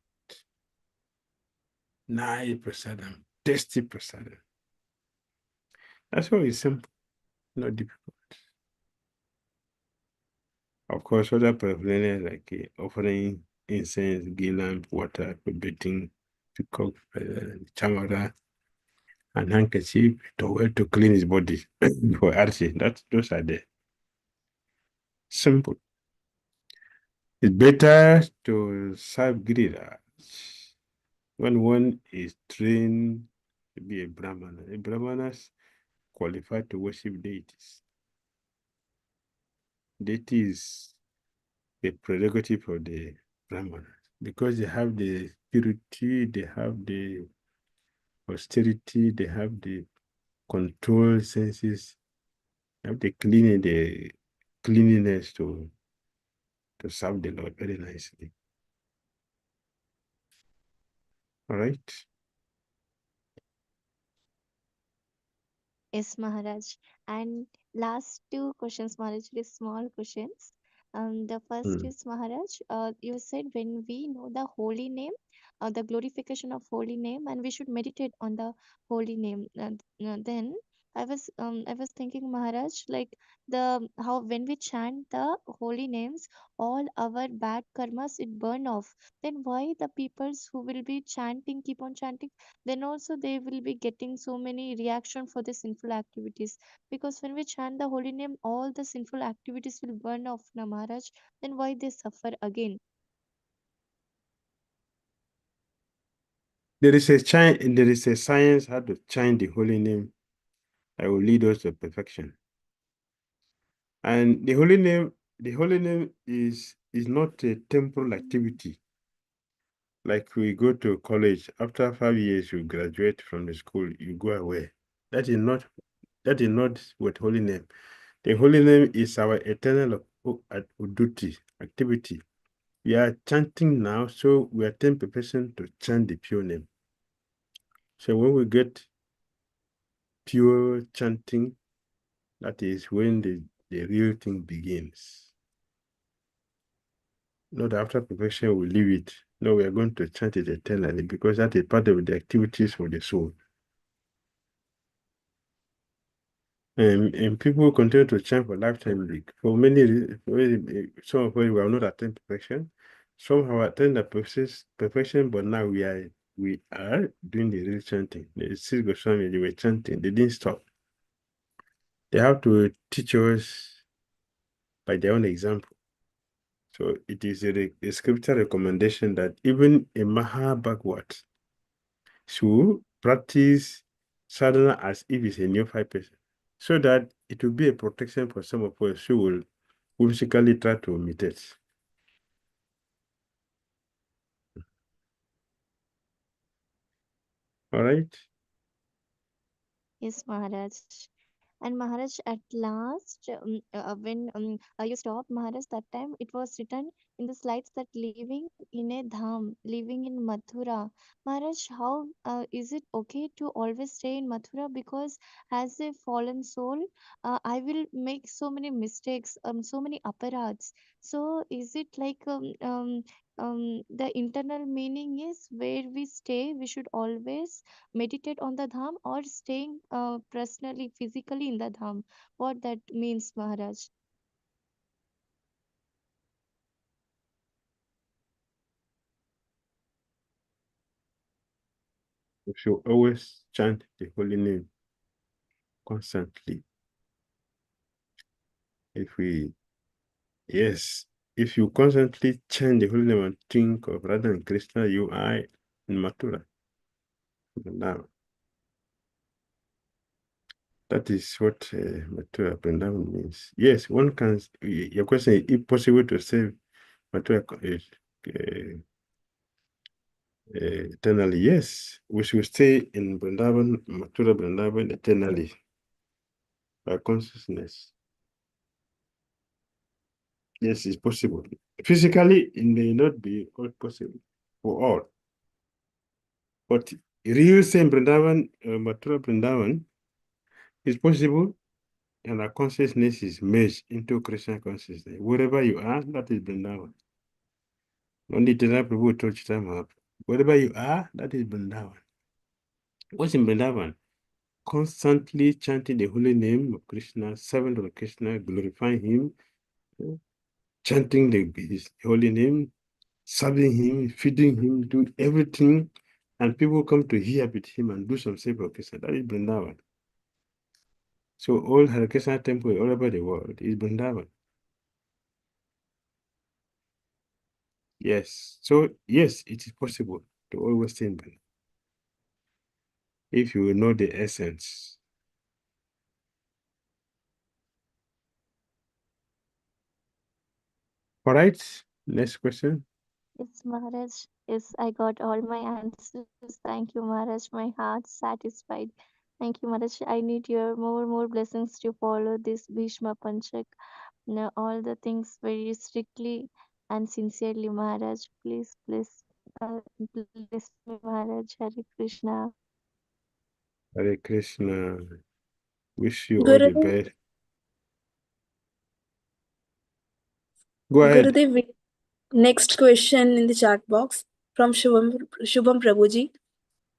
Nice prasadam, tasty prasadam. That's why it's simple, not difficult. Of course, other paraphernalia like offering incense, ghee lamp, water, for bathing, to cook, chamara, and handkerchief, towel to clean his body for archie. Those are there. Simple. It's better to serve Giriraj when one is trained to be a Brahmana. A Brahmanas qualified to worship deities. Deities the prerogative of the Brahmanas because they have the purity, they have the austerity, they have the control senses, they have the cleanliness to serve the Lord very nicely. All right. Yes, Maharaj. And last two questions, Maharaj, very small questions. The first is, Maharaj, you said when we know the holy name, the glorification of holy name, and we should meditate on the holy name. Then I was thinking, Maharaj, like the how when we chant the holy names, all our bad karmas it burn off. Then why the peoples who will be chanting, keep on chanting, then also they will be getting so many reaction for the sinful activities. Because when we chant the holy name, all the sinful activities will burn off, na Maharaj. Then why they suffer again? There is a science how to chant the holy name that will lead us to perfection. And the holy name is not a temporal activity. Like we go to college, after 5 years, you graduate from the school, you go away. That is not what holy name. The holy name is our eternal duty, activity. We are chanting now, so we attempt perfection to chant the pure name. So when we get pure chanting, that is when the real thing begins. Not after perfection, we leave it. No, we are going to chant it eternally because that is part of the activities for the soul. And people continue to chant for lifetime. For many reasons, some of us we have not attained perfection. Some have attained the perfection, but now we are doing the real chanting. The Sri Goswami, they were chanting, they didn't stop. They have to teach us by their own example. So it is a scripture recommendation that even a Maha Bhagavad should practice sadhana as if it's a neophyte person, so that it will be a protection for some of us who will whimsically try to imitate. All right? Yes, Maharaj. And Maharaj, at last, when you stopped, Maharaj, that time it was written in the slides that living in a dham, living in Mathura. Maharaj, how is it okay to always stay in Mathura? Because as a fallen soul, I will make so many mistakes, so many aparads. So is it like the internal meaning is where we stay, we should always meditate on the dham or staying personally physically in the dham, what that means, Maharaj? We should always chant the holy name constantly. If you constantly chant the holy name and think of Radha and Krishna, you are in Mathura. Now, that is what Mathura Vrindavan means. Yes, one can. Your question is, if possible to save Mathura eternally? Yes, we should stay in Vrindavan, Mathura Vrindavan eternally by consciousness. Yes, it's possible. Physically, it may not be all possible for all. But real same Vrindavan, Mathura Vrindavan is possible, and our consciousness is merged into Krishna consciousness. Wherever you are, that is Vrindavan. Only Dhira Prabhu told Chaitanya, wherever you are, that is Vrindavan. What's in Vrindavan? Constantly chanting the holy name of Krishna, serving Lord Krishna, glorifying him, chanting his holy name, serving him, feeding him, do everything, and people come to hear with him and do some service for Krishna. That is Vrindavan. So all Hare Krishna temples all over the world is Vrindavan. Yes. So yes, it is possible to always stay in Vrindavan if you know the essence. All right. Next question. Yes, Maharaj. Yes, I got all my answers. Thank you, Maharaj. My heart satisfied. Thank you, Maharaj. I need your more blessings to follow this Bhishma Panchak. All the things very strictly and sincerely, Maharaj. Please, bless me, Maharaj. Hare Krishna. Hare Krishna. Wish you all the Gurudev, best. Go ahead. Next question in the chat box from Shubham Prabhuji.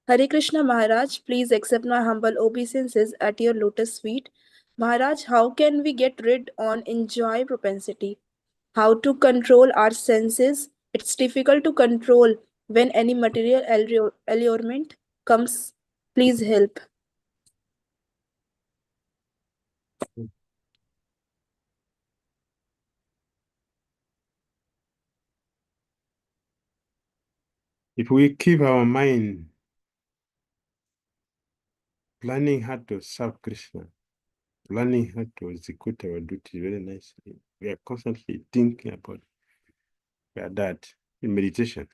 Hare Krishna Maharaj, please accept my humble obeisances at your lotus feet. Maharaj, how can we get rid on enjoy propensity? How to control our senses? It's difficult to control when any material allurement comes. Please help. If we keep our mind planning how to serve Krishna, planning how to execute our duty very nicely, we are constantly thinking about that in meditation.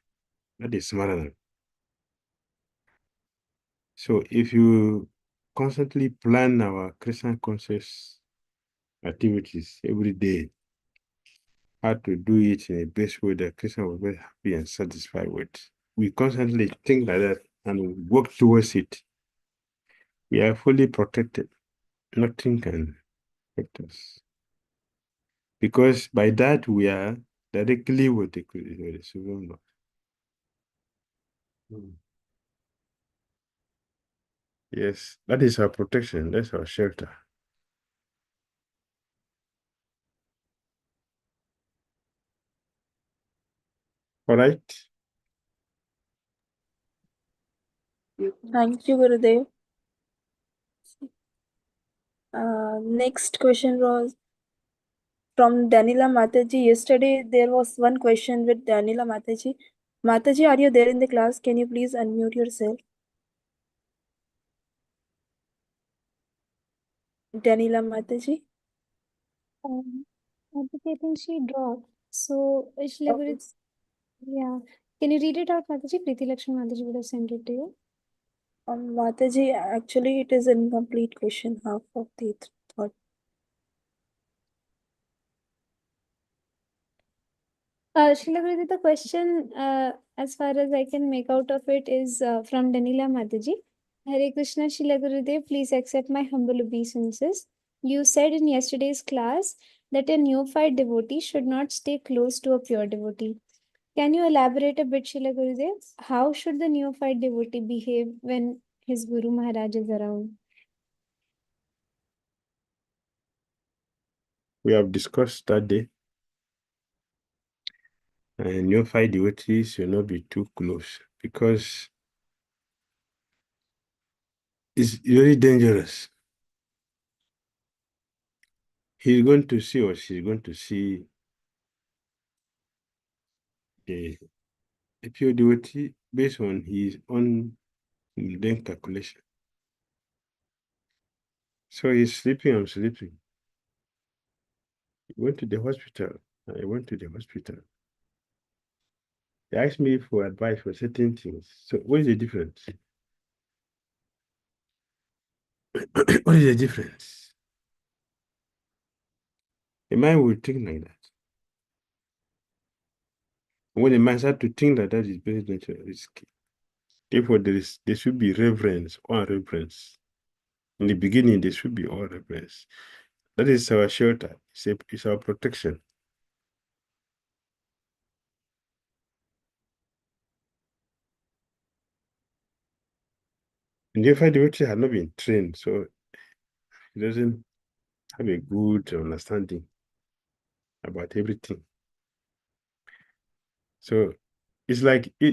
That is smarter. So if you constantly plan our Krishna conscious activities every day, how to do it in a best way that Krishna will be happy and satisfied with. We constantly think like that and we work towards it. We are fully protected. Nothing can affect us. Because by that we are directly with the Supreme Lord. Yes, that is our protection. That's our shelter. All right. Thank you, Gurudev. Next question was from Danila Mataji. Yesterday there was one question with Danila Mataji. Mataji, are you there in the class? Can you please unmute yourself? Danila Mataji. I think she dropped. So, Okay. yeah. Can you read it out, Mataji? Preeti Lakshmi Mataji would have sent it to you. Mataji, actually it is an incomplete question. Half of the thought. Shilaguriji, the question, as far as I can make out of it, is from Danila Mataji. Hare Krishna, Shilaguriji, please accept my humble obeisances. You said in yesterday's class that a neophyte devotee should not stay close to a pure devotee. Can you elaborate a bit, Shilaguriji? How should the neophyte devotee behave when his Guru Maharaj is around? We have discussed that day. And neophyte devotees should not be too close because it's very dangerous. He's going to see or she's going to see a pure devotee based on his own mundane calculation. So he's sleeping, I'm sleeping. He went to the hospital. I went to the hospital. They asked me for advice for certain things. So what is the difference? What is the difference? The mind will think like that. When the mind starts to think like that, it's very risky. Therefore, there should be reverence or reverence. In the beginning, there should be all reverence. That is our shelter. It's our protection. And the devotee had not been trained, so he doesn't have a good understanding about everything. So it's like a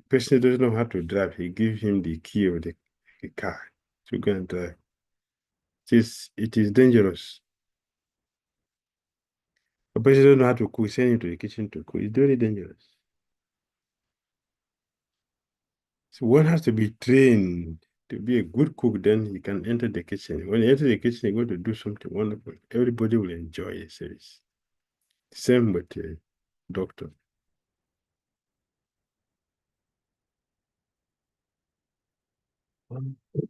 person doesn't know how to drive. He gives him the key of the car to go and drive. It is dangerous. A person doesn't know how to cook, send him to the kitchen to cook. It's very dangerous. So one has to be trained to be a good cook, then he can enter the kitchen. When he enters the kitchen, he's going to do something wonderful. Everybody will enjoy the service. Same with the doctor.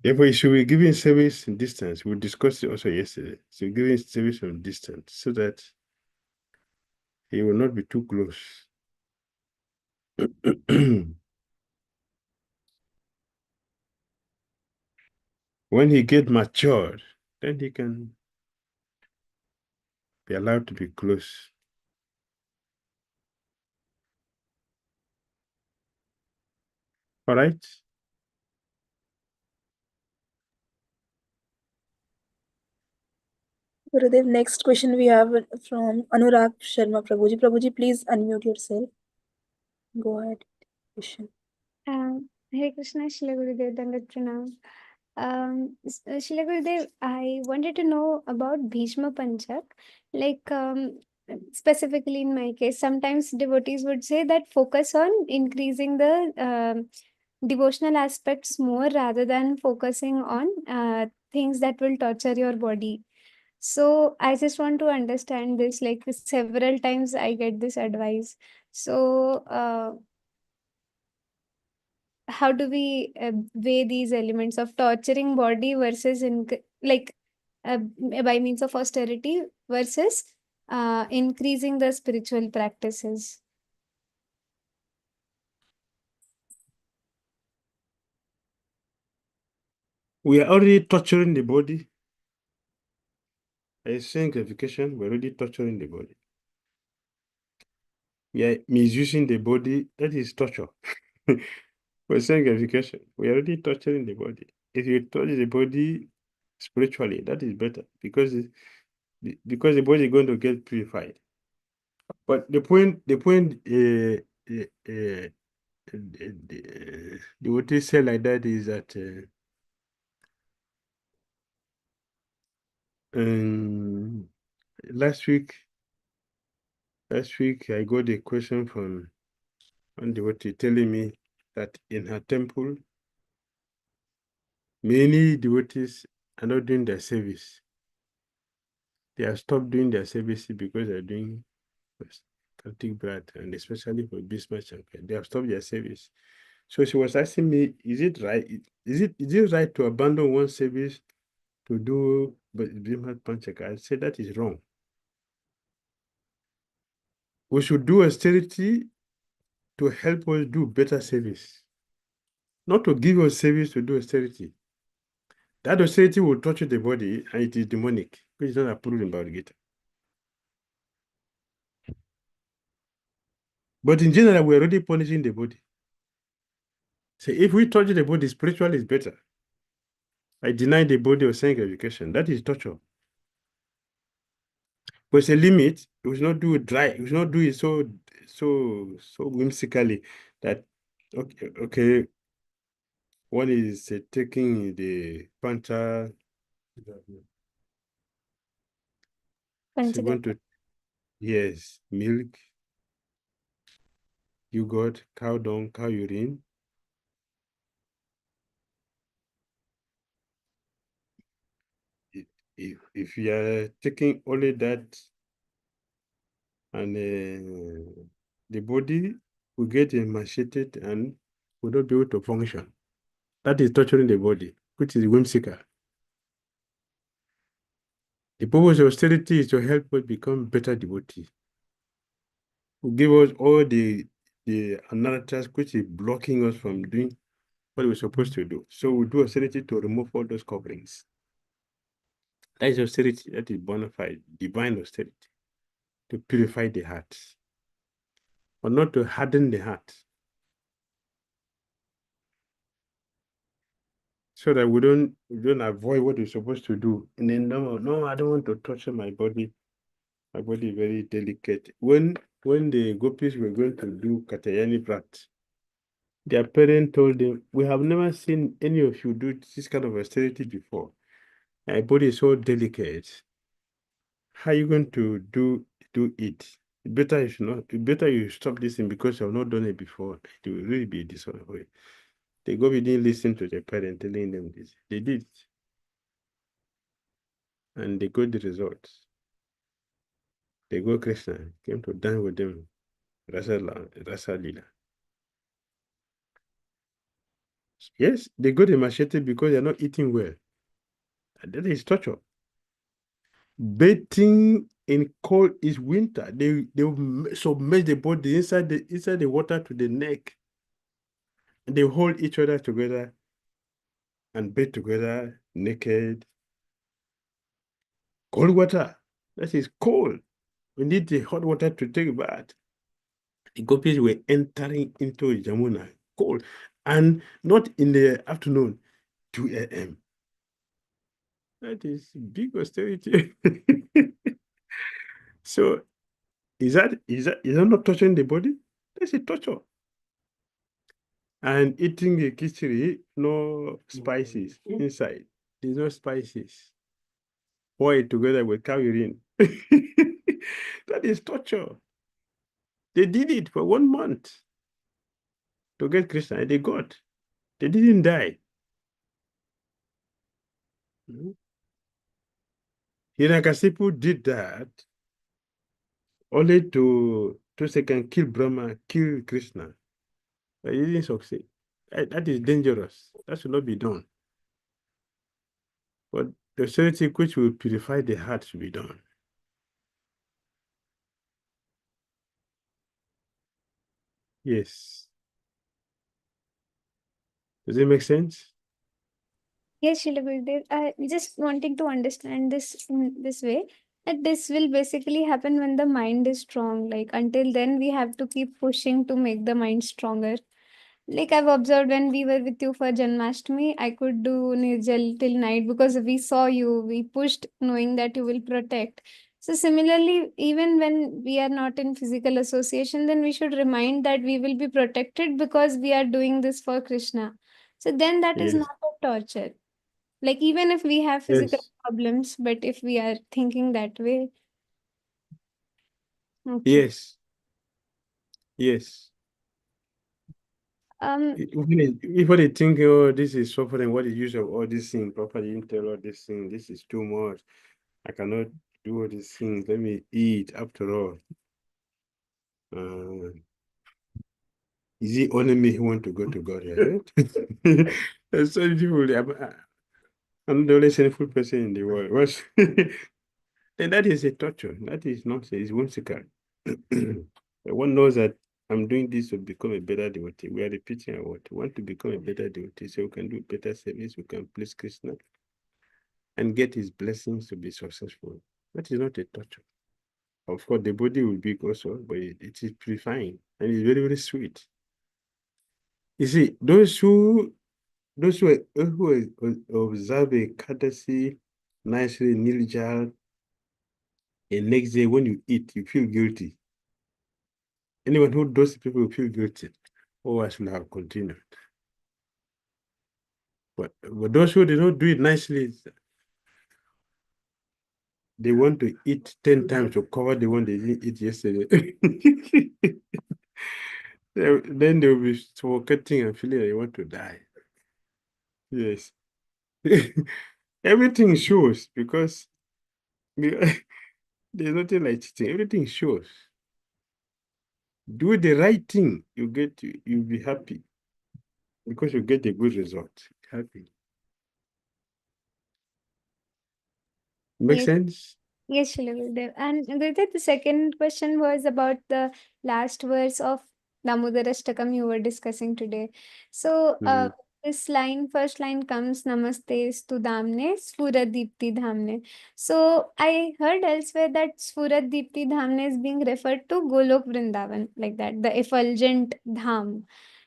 Therefore, he should be giving service in distance. We discussed it also yesterday. So giving service from distance so that he will not be too close. When he get matured, then he can be allowed to be close. All right. Gurudev, next question we have from Anurag Sharma Prabhuji. Prabhuji, please unmute yourself. Go ahead. Question. Hare Krishna, Shila Gurudev, Dandat Pranam. Shila Gurudev, I wanted to know about Bhishma Panchak. Like, specifically in my case, sometimes devotees would say that focus on increasing the devotional aspects more rather than focusing on things that will torture your body. So I just want to understand this. Like several times I get this advice. So how do we weigh these elements of torturing body versus uh, by means of austerity versus increasing the spiritual practices? We are already torturing the body. I saying clarification, we're already torturing the body. We are misusing the body, that is torture. We're saying clarification, we're already torturing the body. If you touch the body spiritually, that is better because the body is going to get purified. But the point what they say like that is that last week I got a question from one devotee telling me that in her temple, many devotees are not doing their service. They have stopped doing their service because they're doing Kartik Brat, and especially for Bismarck Champion. They have stopped their service. So she was asking me, is it right? Is it right to abandon one service to do Bismarck Panchaka? I said that is wrong. We should do austerity to help us do better service, not to give us service to do austerity. That austerity will torture the body and it is demonic, which is not approved in Bhagavad Gita. But in general, we're already punishing the body. So if we torture the body, spiritually is better. I deny the body of sanctification. That is torture. But it's a limit. We should not do it dry. We should not do it so whimsically that okay. One is taking the pancha. So going to yes, milk, yogurt, cow dung, cow urine. If you are taking only that, and the body will get emaciated and will not be able to function. That is torturing the body, which is whimsical. The purpose of austerity is to help us become better devotees. To give us all the anarthas which is blocking us from doing what we're supposed to do. So we do austerity to remove all those coverings. That is austerity, that is bona fide, divine austerity, to purify the heart, but not to harden the heart. So that we don't avoid what we're supposed to do. And then no, I don't want to torture my body. My body is very delicate. When the gopis were going to do Katayani Brat, their parent told them, we have never seen any of you do this kind of austerity before. My body is so delicate. How are you going to do it? Better you stop this thing because you have not done it before. It will really be dishonorable. The gopi didn't listen to their parent telling them this. They did. And they got the results. They go Krishna, came to dance with them, Rasa Lila. Yes, they got a machete because they're not eating well. And that is torture. Bathing in cold is winter. They submerge the body inside the water to the neck. And they hold each other together and bathe together naked. Cold water. That is cold. We need the hot water to take a bath. The gopis were entering into Jamuna cold. And not in the afternoon, 2 a.m. That is big austerity. So is that not torturing the body? That's a torture. And eating a khichdi, no spices inside. There's no spices. Pour it together with cow urine. That is torture. They did it for 1 month to get Krishna, and they got. They didn't die. Hiranyakasipu did that only to say can kill Brahma, kill Krishna. But he didn't succeed. That is dangerous. That should not be done. But the austerity which will purify the heart should be done. Yes. Does it make sense? Yes, Srila Gurudev. Just wanting to understand this in this way, that this will basically happen when the mind is strong. Like until then, we have to keep pushing to make the mind stronger. Like I've observed when we were with you for Janmashtami, I could do Nirjal till night because we saw you. We pushed knowing that you will protect. So similarly, even when we are not in physical association, then we should remind that we will be protected because we are doing this for Krishna. So then that is Yes. not a torture. Like even if we have physical Yes. problems, but if we are thinking that way, okay. Yes. Yes. Um, If they think, oh, this is suffering, what is use of all these things, properly intel all these things, this is too much. I cannot do all these things. Let me eat after all. Is it only me who want to go to God? Right? There's so many people. I'm the only sinful person in the world. And that is a torture. That is nonsense. It's whimsical. One knows that I'm doing this to become a better devotee. We are repeating our word. We want to become a better devotee so we can do better service, we can please Krishna and get his blessings to be successful. That is not a torture. Of course, the body will be also, but it is purifying and it's very, very sweet. You see, who observe a courtesy, nicely, niljar, and next day when you eat, you feel guilty. Anyone who does, people will feel guilty. Oh, I should have continued. But those who did not do it nicely, they want to eat 10 times to cover the one they didn't eat yesterday. Then they'll be suffocating and feeling they want to die. Yes. Everything shows because there's nothing like cheating. Everything shows. Do the right thing, you'll be happy because you get a good result. Happy. Make yes. sense? Yes, Srila Gurudev. And Gurudev, the second question was about the last verse of Damodara Ashtakam you were discussing today. So, this line, first line comes Namaste Stu Dhamne, Sfuradipti Dhamne. So, I heard elsewhere that Sfuradipti Dhamne is being referred to Golok Vrindavan, like that, the effulgent Dham,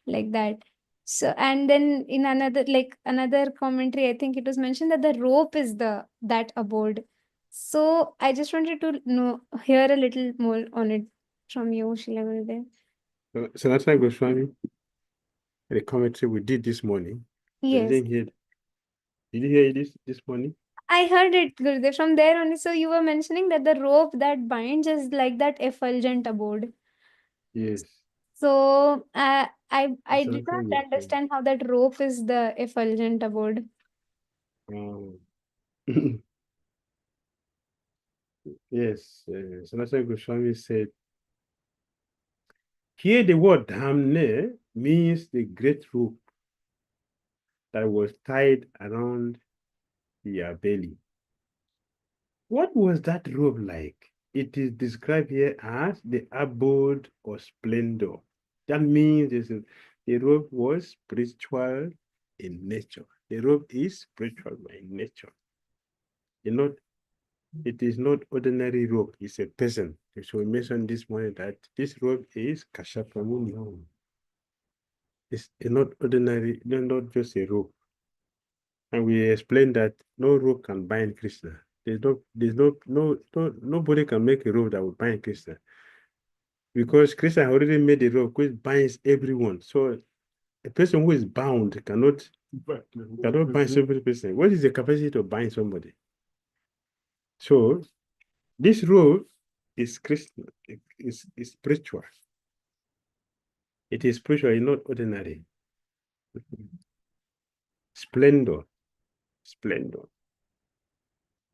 like that. So, and then in another commentary, I think it was mentioned that the rope is that abode. So I just wanted to hear a little more on it from you, Shila. So that's why Goswami, the commentary we did this morning. I Yes, didn't hear. Did you hear this morning? I heard it, Gurudev. From there only, so you were mentioning that the rope that binds is like that effulgent abode. Yes. So I So did that's why not Goswami. understand how that rope is the effulgent abode. Um, yes. So that's why Goswami said, here the word Dhamne means the great rope that was tied around their belly. What was that robe like? It is described here as the abode or splendor. That means the robe was spiritual in nature. The robe is spiritual by nature. It is not ordinary robe, it's a person. So we mentioned this morning that this robe is Kashapamuni. It's not ordinary, not just a rope. And we explained that no rope can bind Krishna. Nobody can make a rope that will bind Krishna. Because Krishna already made a rope which binds everyone. So a person who is bound cannot bind somebody person. What is the capacity to bind somebody? So this rope is Krishna, is spiritual. It is spiritual, it's not ordinary. Splendor,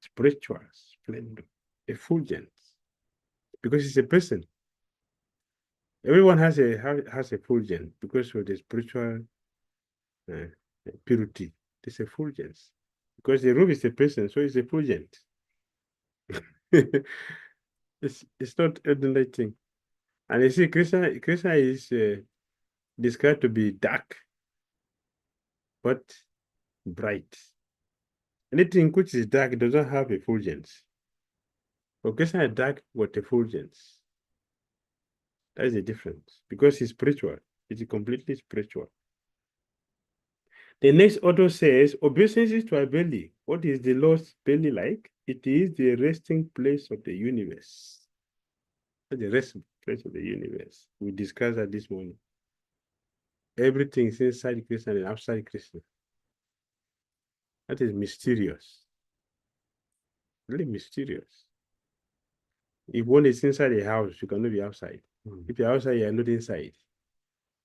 spiritual, splendor, effulgence. Because it's a person. Everyone has a effulgence because of the spiritual purity. It's effulgence. Because the robe is a person, so it's effulgent. It's not ordinary thing. And you see, Krishna is described to be dark, but bright. Anything which is dark doesn't have effulgence. But Krishna is dark with effulgence. That is the difference. Because it's spiritual. It's completely spiritual. The next order says, obeisances to our belly. What is the Lord's belly like? It is the resting place of the universe. The resting place of the universe. We discussed that this morning. Everything is inside Krishna and outside Krishna. That is mysterious. Really mysterious. If one is inside a house, you cannot be outside. If you're outside, you are not inside.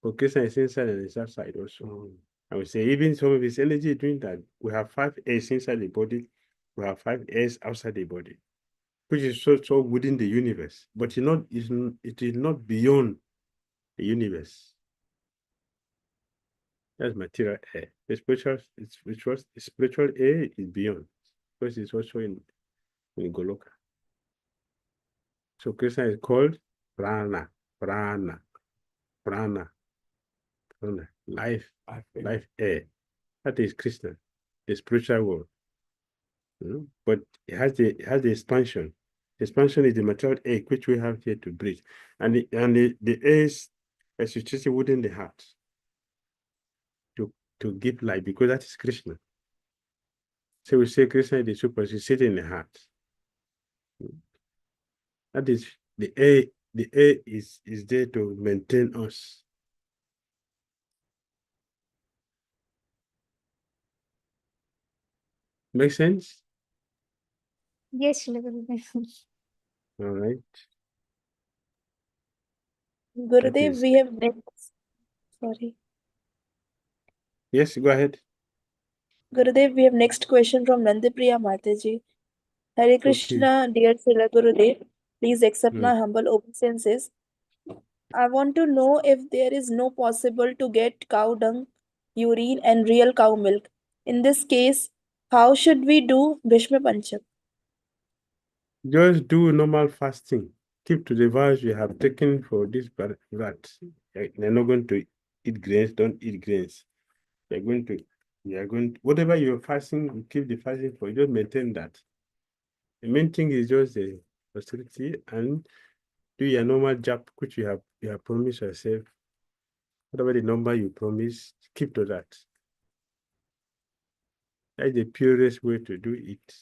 But Krishna is inside and is outside also. I would say even some of his energy doing that. We have 5 airs inside the body. We have 5 airs outside the body, which is so within the universe. But it is not beyond the universe. That's material air. The spiritual air is beyond, because it's also in Goloka. So Krishna is called prana, life air. That is Krishna, the spiritual world. But it has the expansion. The expansion is the material air which we have here to breathe, and the air is situated within the heart to give life, because that is Krishna. So we say Krishna is the super, is sitting in the heart. That is the air. The air is there to maintain us. Make sense? Yes, Srila Gurudev. All right. Gurudev, is- we have next. Sorry. Yes, go ahead. Gurudev, we have next question from Nandipriya Mataji. Hare Krishna, dear Srila Gurudev, please accept my humble obeisances. I want to know if there is no possible to get cow dung, urine, and real cow milk. In this case, how should we do Bhishma Panchak? Just do normal fasting. Keep to the vows you have taken for this rat. You're not going to eat grains. Don't eat grains. Whatever you're fasting, you keep the fasting for. Just maintain that. The main thing is just the austerity, and do your normal job, which you have promised yourself. Whatever the number you promise, keep to that. That's the purest way to do it.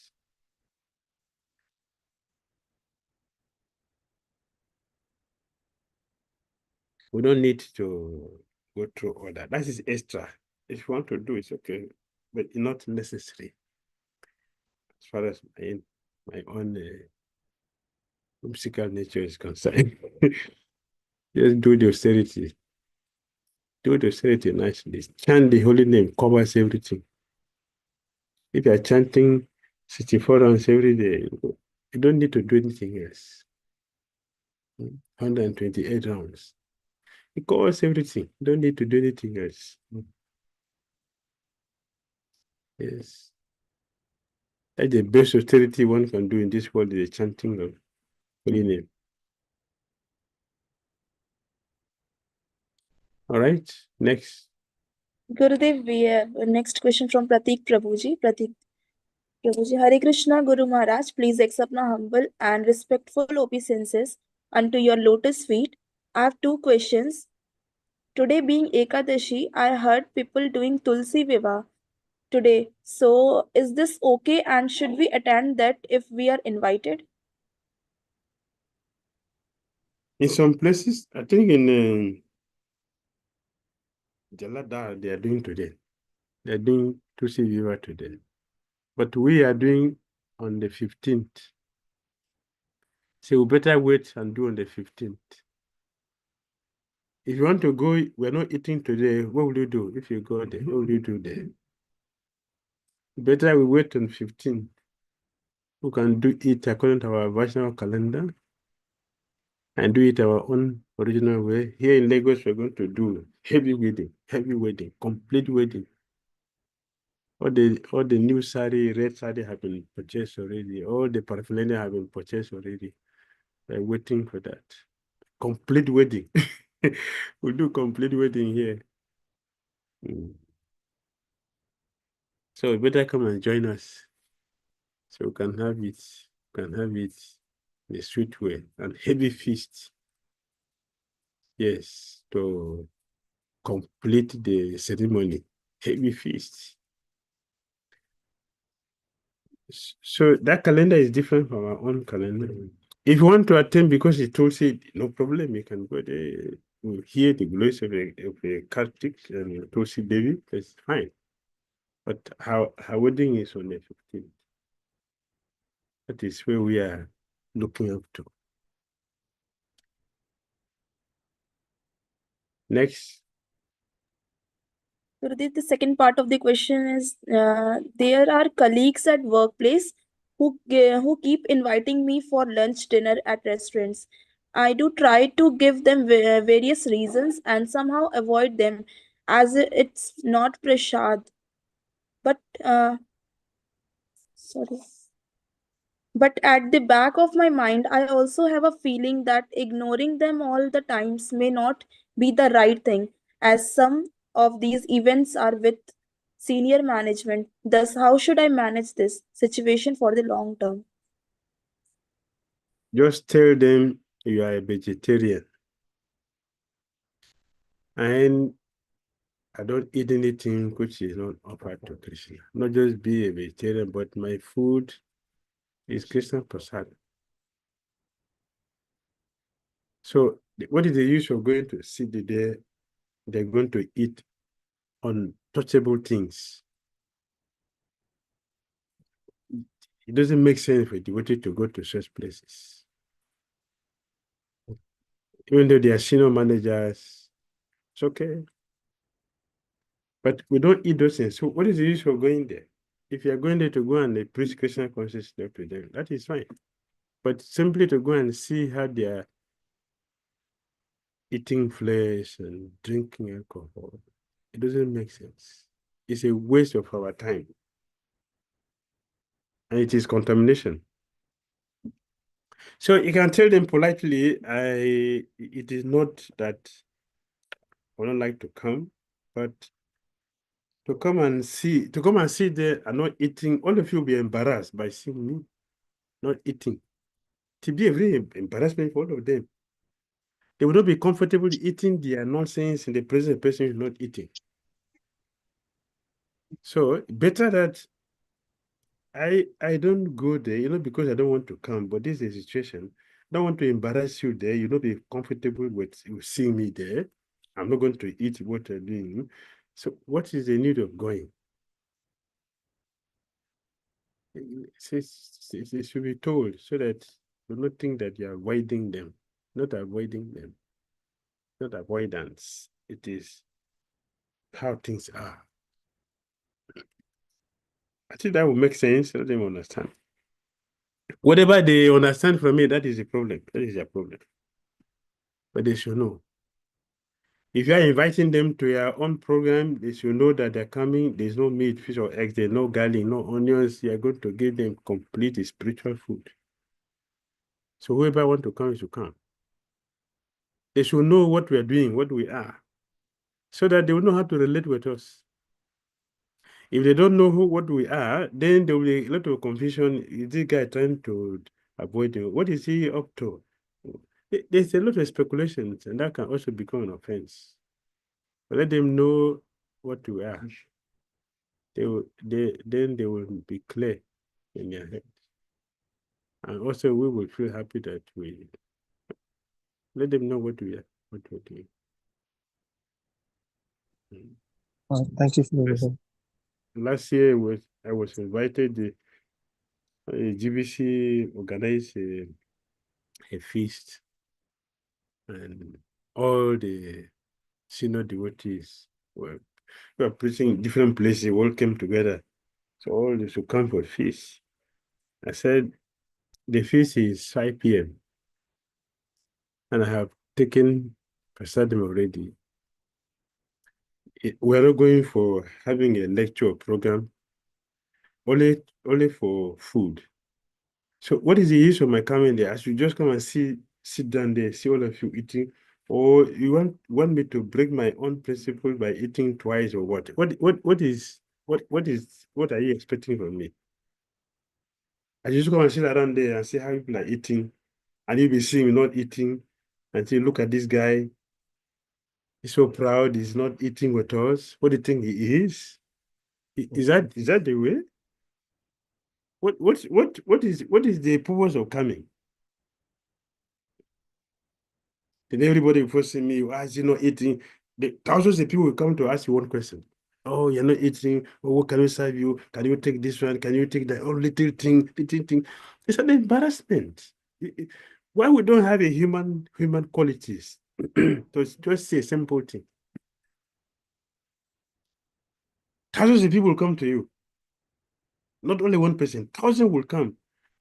We don't need to go through all that. That is extra. If you want to do it, it's okay, but not necessary. As far as my own whimsical nature is concerned. Just do the austerity. Do the austerity nicely. Chant the holy name, covers everything. If you are chanting 64 rounds every day, you don't need to do anything else. 128 rounds. It covers everything. You don't need to do anything else. Yes. That's the best austerity one can do in this world, is the chanting of holy name. All right, next. Gurudev, we have a next question from Pratik Prabhuji. Pratik Prabhuji, Hare Krishna, Guru Maharaj, please accept my humble and respectful obeisances unto your lotus feet. I have two questions. Today being Ekadashi, I heard people doing Tulsi Viva today. So is this okay and should we attend that if we are invited? In some places, I think in Jalada, they are doing today. They are doing Tusi Viva today. But we are doing on the 15th. So we better wait and do on the 15th. If you want to go, we're not eating today. What will you do if you go there? What will you do there? Better we wait on 15th. We can do it according to our version calendar and do it our own original way. Here in Lagos, we're going to do heavy wedding, complete wedding. All the new sari, red sari have been purchased already. All the paraphernalia have been purchased already. We're waiting for that. Complete wedding. We'll do complete wedding here. So you better come and join us. So we can have it in a sweet way and heavy feast. Yes, to complete the ceremony. Heavy feast. So that calendar is different from our own calendar. If you want to attend because it told you, no problem, you can go there. You hear the glories of a Kartik and Tulsi Devi, that's fine. But her wedding is on the 15th. That is where we are looking up to. Next. Gurudev, the second part of the question is there are colleagues at workplace who keep inviting me for lunch dinner at restaurants. I do try to give them various reasons and somehow avoid them as it's not prasad. But sorry. But at the back of my mind, I also have a feeling that ignoring them all the times may not be the right thing, as some of these events are with senior management. Thus, how should I manage this situation for the long term? Just tell them you are a vegetarian. And I don't eat anything which is not offered to Krishna. Not just be a vegetarian, but my food is Krishna Prasad. So what is the use of going to sit there? They're going to eat untouchable things. It doesn't make sense for a devotee to go to such places. Even though they are senior managers, it's okay. But we don't eat those things. So what is the use of going there? If you are going there to go and preach Krishna consciousness to them, that is fine. But simply to go and see how they are eating flesh and drinking alcohol, it doesn't make sense. It's a waste of our time. And it is contamination. So you can tell them politely, it is not that I don't like to come, but to come and see there and not eating, all of you will be embarrassed by seeing me not eating. To be a very embarrassment for all of them. They will not be comfortable eating their nonsense in the presence of a person who is not eating. So better that I don't go there, because I don't want to come, but this is a situation. I don't want to embarrass you there. You not be comfortable with seeing me there. I'm not going to eat what you're doing. So what is the need of going? It should be told so that you not think that you're avoiding them. Not avoiding them. Not avoidance. It is how things are. I think that would make sense. Let them understand. Whatever they understand from me, that is the problem. That is their problem. But they should know. If you are inviting them to your own program, they should know that they're coming. There's no meat, fish, or eggs. There's no garlic, no onions. You are going to give them complete spiritual food. So whoever want to come should come. They should know what we are doing, what we are, so that they will know how to relate with us. If they don't know what we are, then there will be a lot of confusion. Is this guy trying to avoid you? What is he up to? There's a lot of speculations, and that can also become an offense. Let them know what we are. Then they will be clear in their head. And also we will feel happy that we let them know what we are, what we're doing. Thank you, Sri Last, Gurudev. last year I was invited. The GBC organized a feast, and all the senior devotees were preaching in different places, all came together. So all they should come for feast. I said, the feast is 5 p.m. and I have taken prasadam already. We're not going for having a lecture program, only for food. So what is the use of my coming there? I should just come and sit down there, see all of you eating, or you want me to break my own principle by eating twice, or what? What are you expecting from me? I just come and sit around there and see how people are eating, and you'll be seeing me not eating, and say, look at this guy. He's so proud. He's not eating with us. What do you think he is? Is that the way? What is the purpose of coming? Then everybody forcing me, why is he not eating? The thousands of people will come to ask you one question. Oh, you're not eating. Oh, what can we serve you? Can you take this one? Can you take that? Oh, little thing. It's an embarrassment. Why we don't have a human qualities? Just say a simple thing. Thousands of people will come to you. Not only one person, thousands will come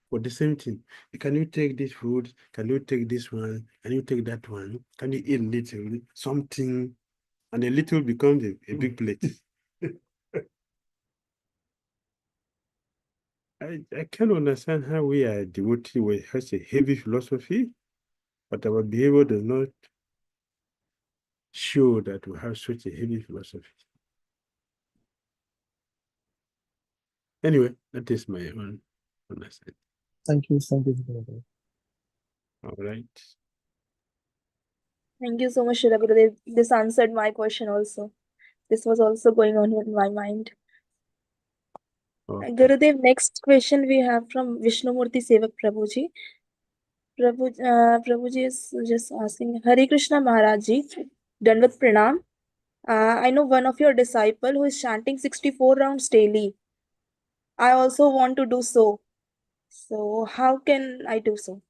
for the same thing. Can you take this food? Can you take this one? Can you take that one? Can you eat little something? And a little becomes a big plate. I can't understand how we are devotee with such a heavy philosophy, but our behavior does not show that we have such a heavy philosophy. Anyway, that is my own understanding. Thank you, Gurudev. All right. Thank you so much, Shri Gurudev. This answered my question also. This was also going on in my mind. Okay. Gurudev, next question we have from Vishnumurti Sevak Prabhuji. Prabhuji is just asking, Hare Krishna Maharaj Ji, Dandavat Pranam. I know one of your disciple who is chanting 64 rounds daily. I also want to do so. So how can I do so?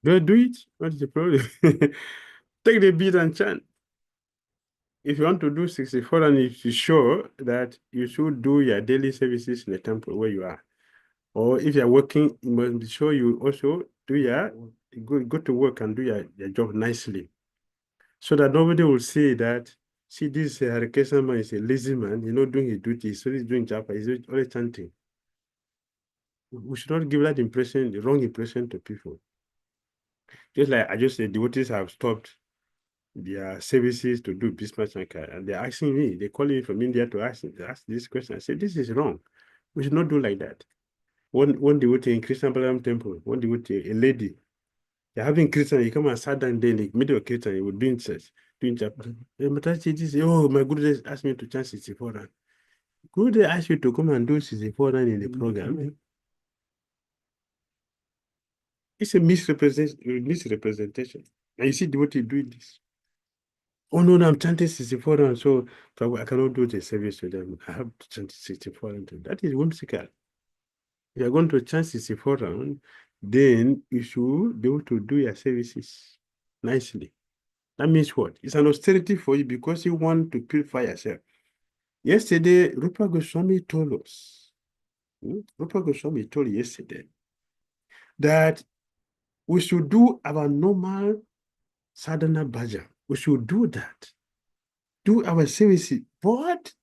Do it. What's the problem? Take the beat and chant. If you want to do 64 and if you're sure that you should do your daily services in the temple where you are, or if you're working, you must be sure you also do go to work and do your job nicely, so that nobody will say that, see, this Hare Krishna man is a lazy man, doing his duty, so he's doing japa, he's only chanting. We should not give that impression, the wrong impression to people. Just like I just said, devotees have stopped their services to do business, and they're asking me, they're calling me from India to ask this question. I said, this is wrong. We should not do like that. One devotee in Krishna Balaram temple, one devotee, a lady, they're having Christian, he come and sat down there in the middle of Christian, he would be in church, doing chapter. Oh, my Guru asked me to chant 64 rand. Guru asked you to come and do 64 rand in the program. It's a misrepresentation. And you see devotee doing this. Oh, no, I'm chanting 64 rand, so I cannot do the service to them. I have to chant 64 rand. That is whimsical. If you're going to chant 64 rand, then you should be able to do your services nicely. That means what? It's an austerity for you because you want to purify yourself. Yesterday, Rupa Goswami told us, Rupa Goswami told yesterday that we should do our normal sadhana bhajan. We should do that. Do our services, but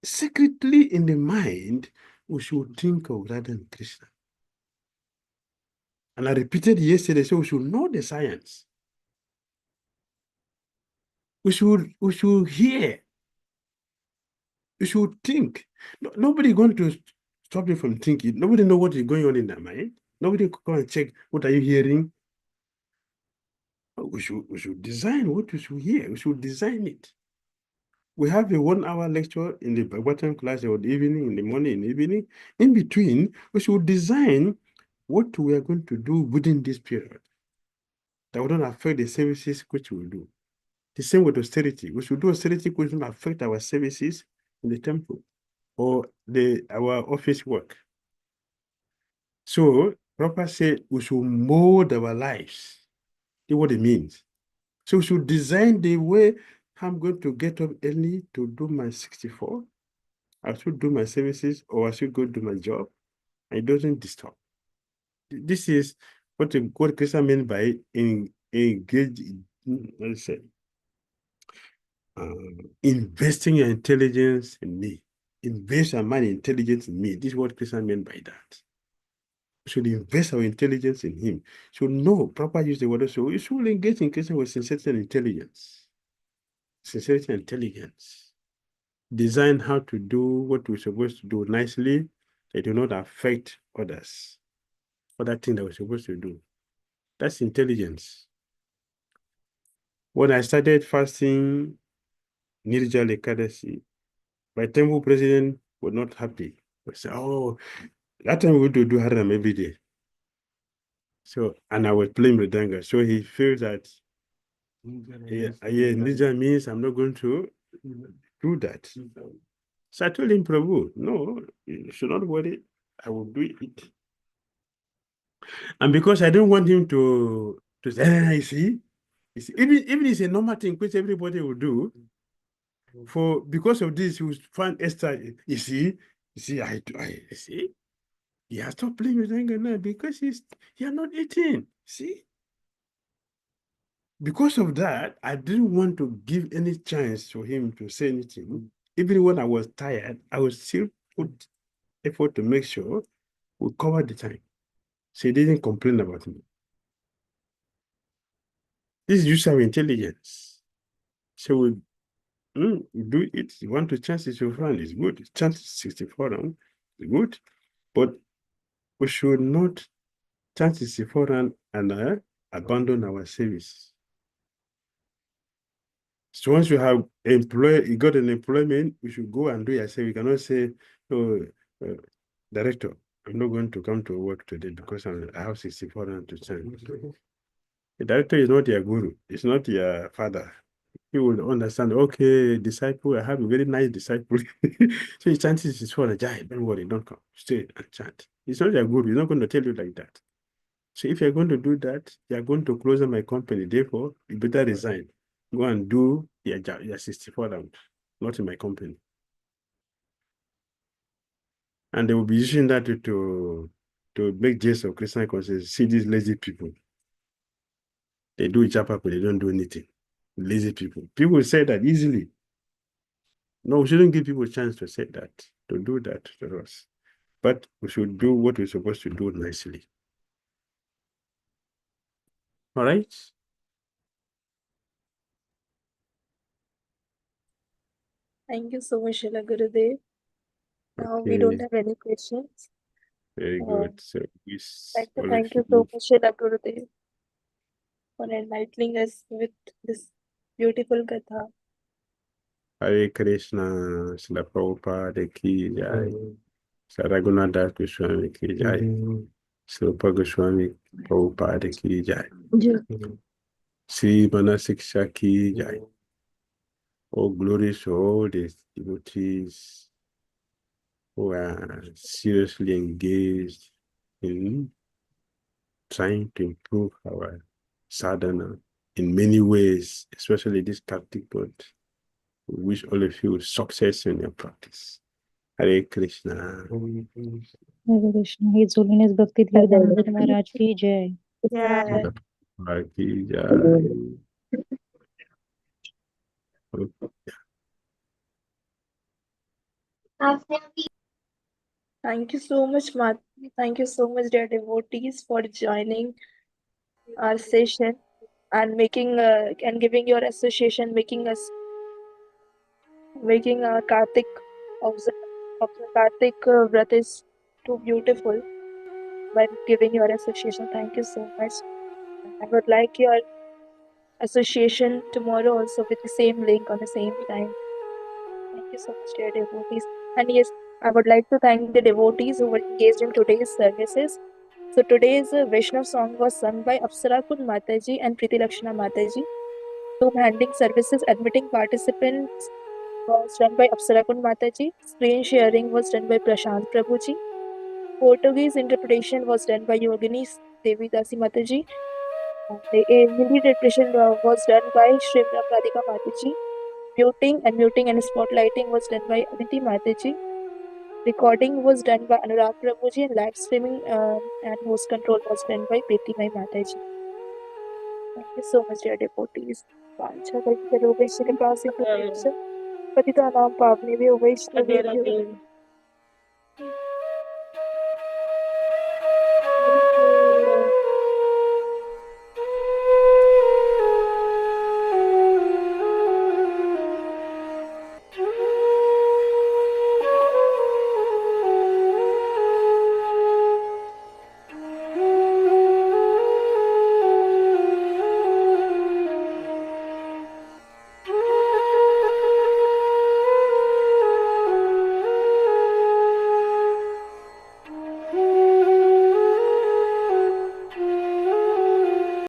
secretly in the mind, we should think of Radha and Krishna. And I repeated yesterday, so we should know the science. We should hear. We should think. Nobody going to stop you from thinking. Nobody know what is going on in their mind. Nobody can go and check what are you hearing. We should design what we should hear. We should design it. We have a 1 hour lecture in the bottom class or the evening, in the morning, in the evening. In between, we should design what we are going to do within this period that will not affect the services which we will do. The same with austerity. We should do austerity which will not affect our services in the temple or our office work. So, Prabhupada said we should mold our lives. See what it means. So we should design the way I'm going to get up early to do my 64. I should do my services or I should go do my job. And it doesn't disturb. This is what Krishna meant by engage, let's say, investing your intelligence in me. Invest your money intelligence in me. This is what Krishna meant by that. We should invest our intelligence in him. So no, proper use the word. So we should engage in Krishna with sincerity and intelligence. Sincerity and intelligence. Design how to do what we're supposed to do nicely. They do not affect others. Other thing that we're supposed to do. That's intelligence. When I started fasting Nirjala Ekadasi, my temple president was not happy. He said, oh, that time we would do Haram every day. So, and I was playing Mridanga. So he feels that Nirjala means I'm not going to do that. So I told him, Prabhu, no, you should not worry. I will do it. And because I don't want him to say, you see, even it's a normal thing which everybody will do. Because of this, he will find Esther. You see, I see. He has stopped playing with anger now because you're not eating. See? Because of that, I didn't want to give any chance for him to say anything. Even when I was tired, I would still put effort to make sure we covered the time. So he didn't complain about me. This is use of intelligence. So we do it. You want to chance it your friend, it's good. Chance 64 round, it's good. But we should not chance 64 round and abandon our service. So once you have you got an employment, you should go and do your service. You cannot say, oh, director, I'm not going to come to work today because I have 64 round to chance. The director is not your guru. It's not your father. He will understand, okay, disciple, I have a very nice disciple. So his chances is for the giant. Don't worry, don't come. Stay and chant. It's not your guru. He's not going to tell you like that. So if you're going to do that, you're going to close my company. Therefore, you better resign. Go and do your job, your 64 round, not in my company. And they will be using that to make jest of Christian conscience. See these lazy people. They do japa, but they don't do anything. Lazy people. People say that easily. No, we shouldn't give people a chance to say that, to do that to us. But we should do what we're supposed to do nicely. All right? Thank you so much, Srila Gurudev. Now we don't Okay, have any questions. very good. So all of Thank you so you, much, Srila Gurudev, for enlightening us with this beautiful katha. Hare Krishna, Srila Prabhupada ki jai, Srila Raghunath Goswami ki jai, Srila Goswami Prabhupada ki jai, Sri Manah-Siksa ki jai. All glories to all the devotees who are seriously engaged in trying to improve our sadhana in many ways, especially this Kartik month. We wish all of you success in your practice. Hare Krishna. Hare Krishna. His Holiness Bhakti Dhira Damodara Maharaj ki jai. Yeah. Ki jai. Thank you so much, Thank you so much, dear devotees, for joining our session and giving your association, making Kartik of the Kartik Vrat is too beautiful by giving your association. Thank you so much. I would like your association tomorrow also with the same link on the same time. Thank you so much, dear devotees. And yes, I would like to thank the devotees who were engaged in today's services. So today's Vaishnav song was sung by Apsara Kun Mataji and Preeti Lakshana Mataji. Tomb handling services admitting participants was done by Apsara Kun Mataji. Screen sharing was done by Prashant Prabhuji. Portuguese interpretation was done by Yogini Devi Dasi Mataji. The Hindi interpretation was done by Srimra Pradika Mataji. Muting and spotlighting was done by Aditi Mataji. Recording was done by Anurag Prabhuji and live streaming and host control was done by Preeti Mai Mataji. Thank you so much, dear devotees. Patitanam Pavnevi Vaishnaveभ्यो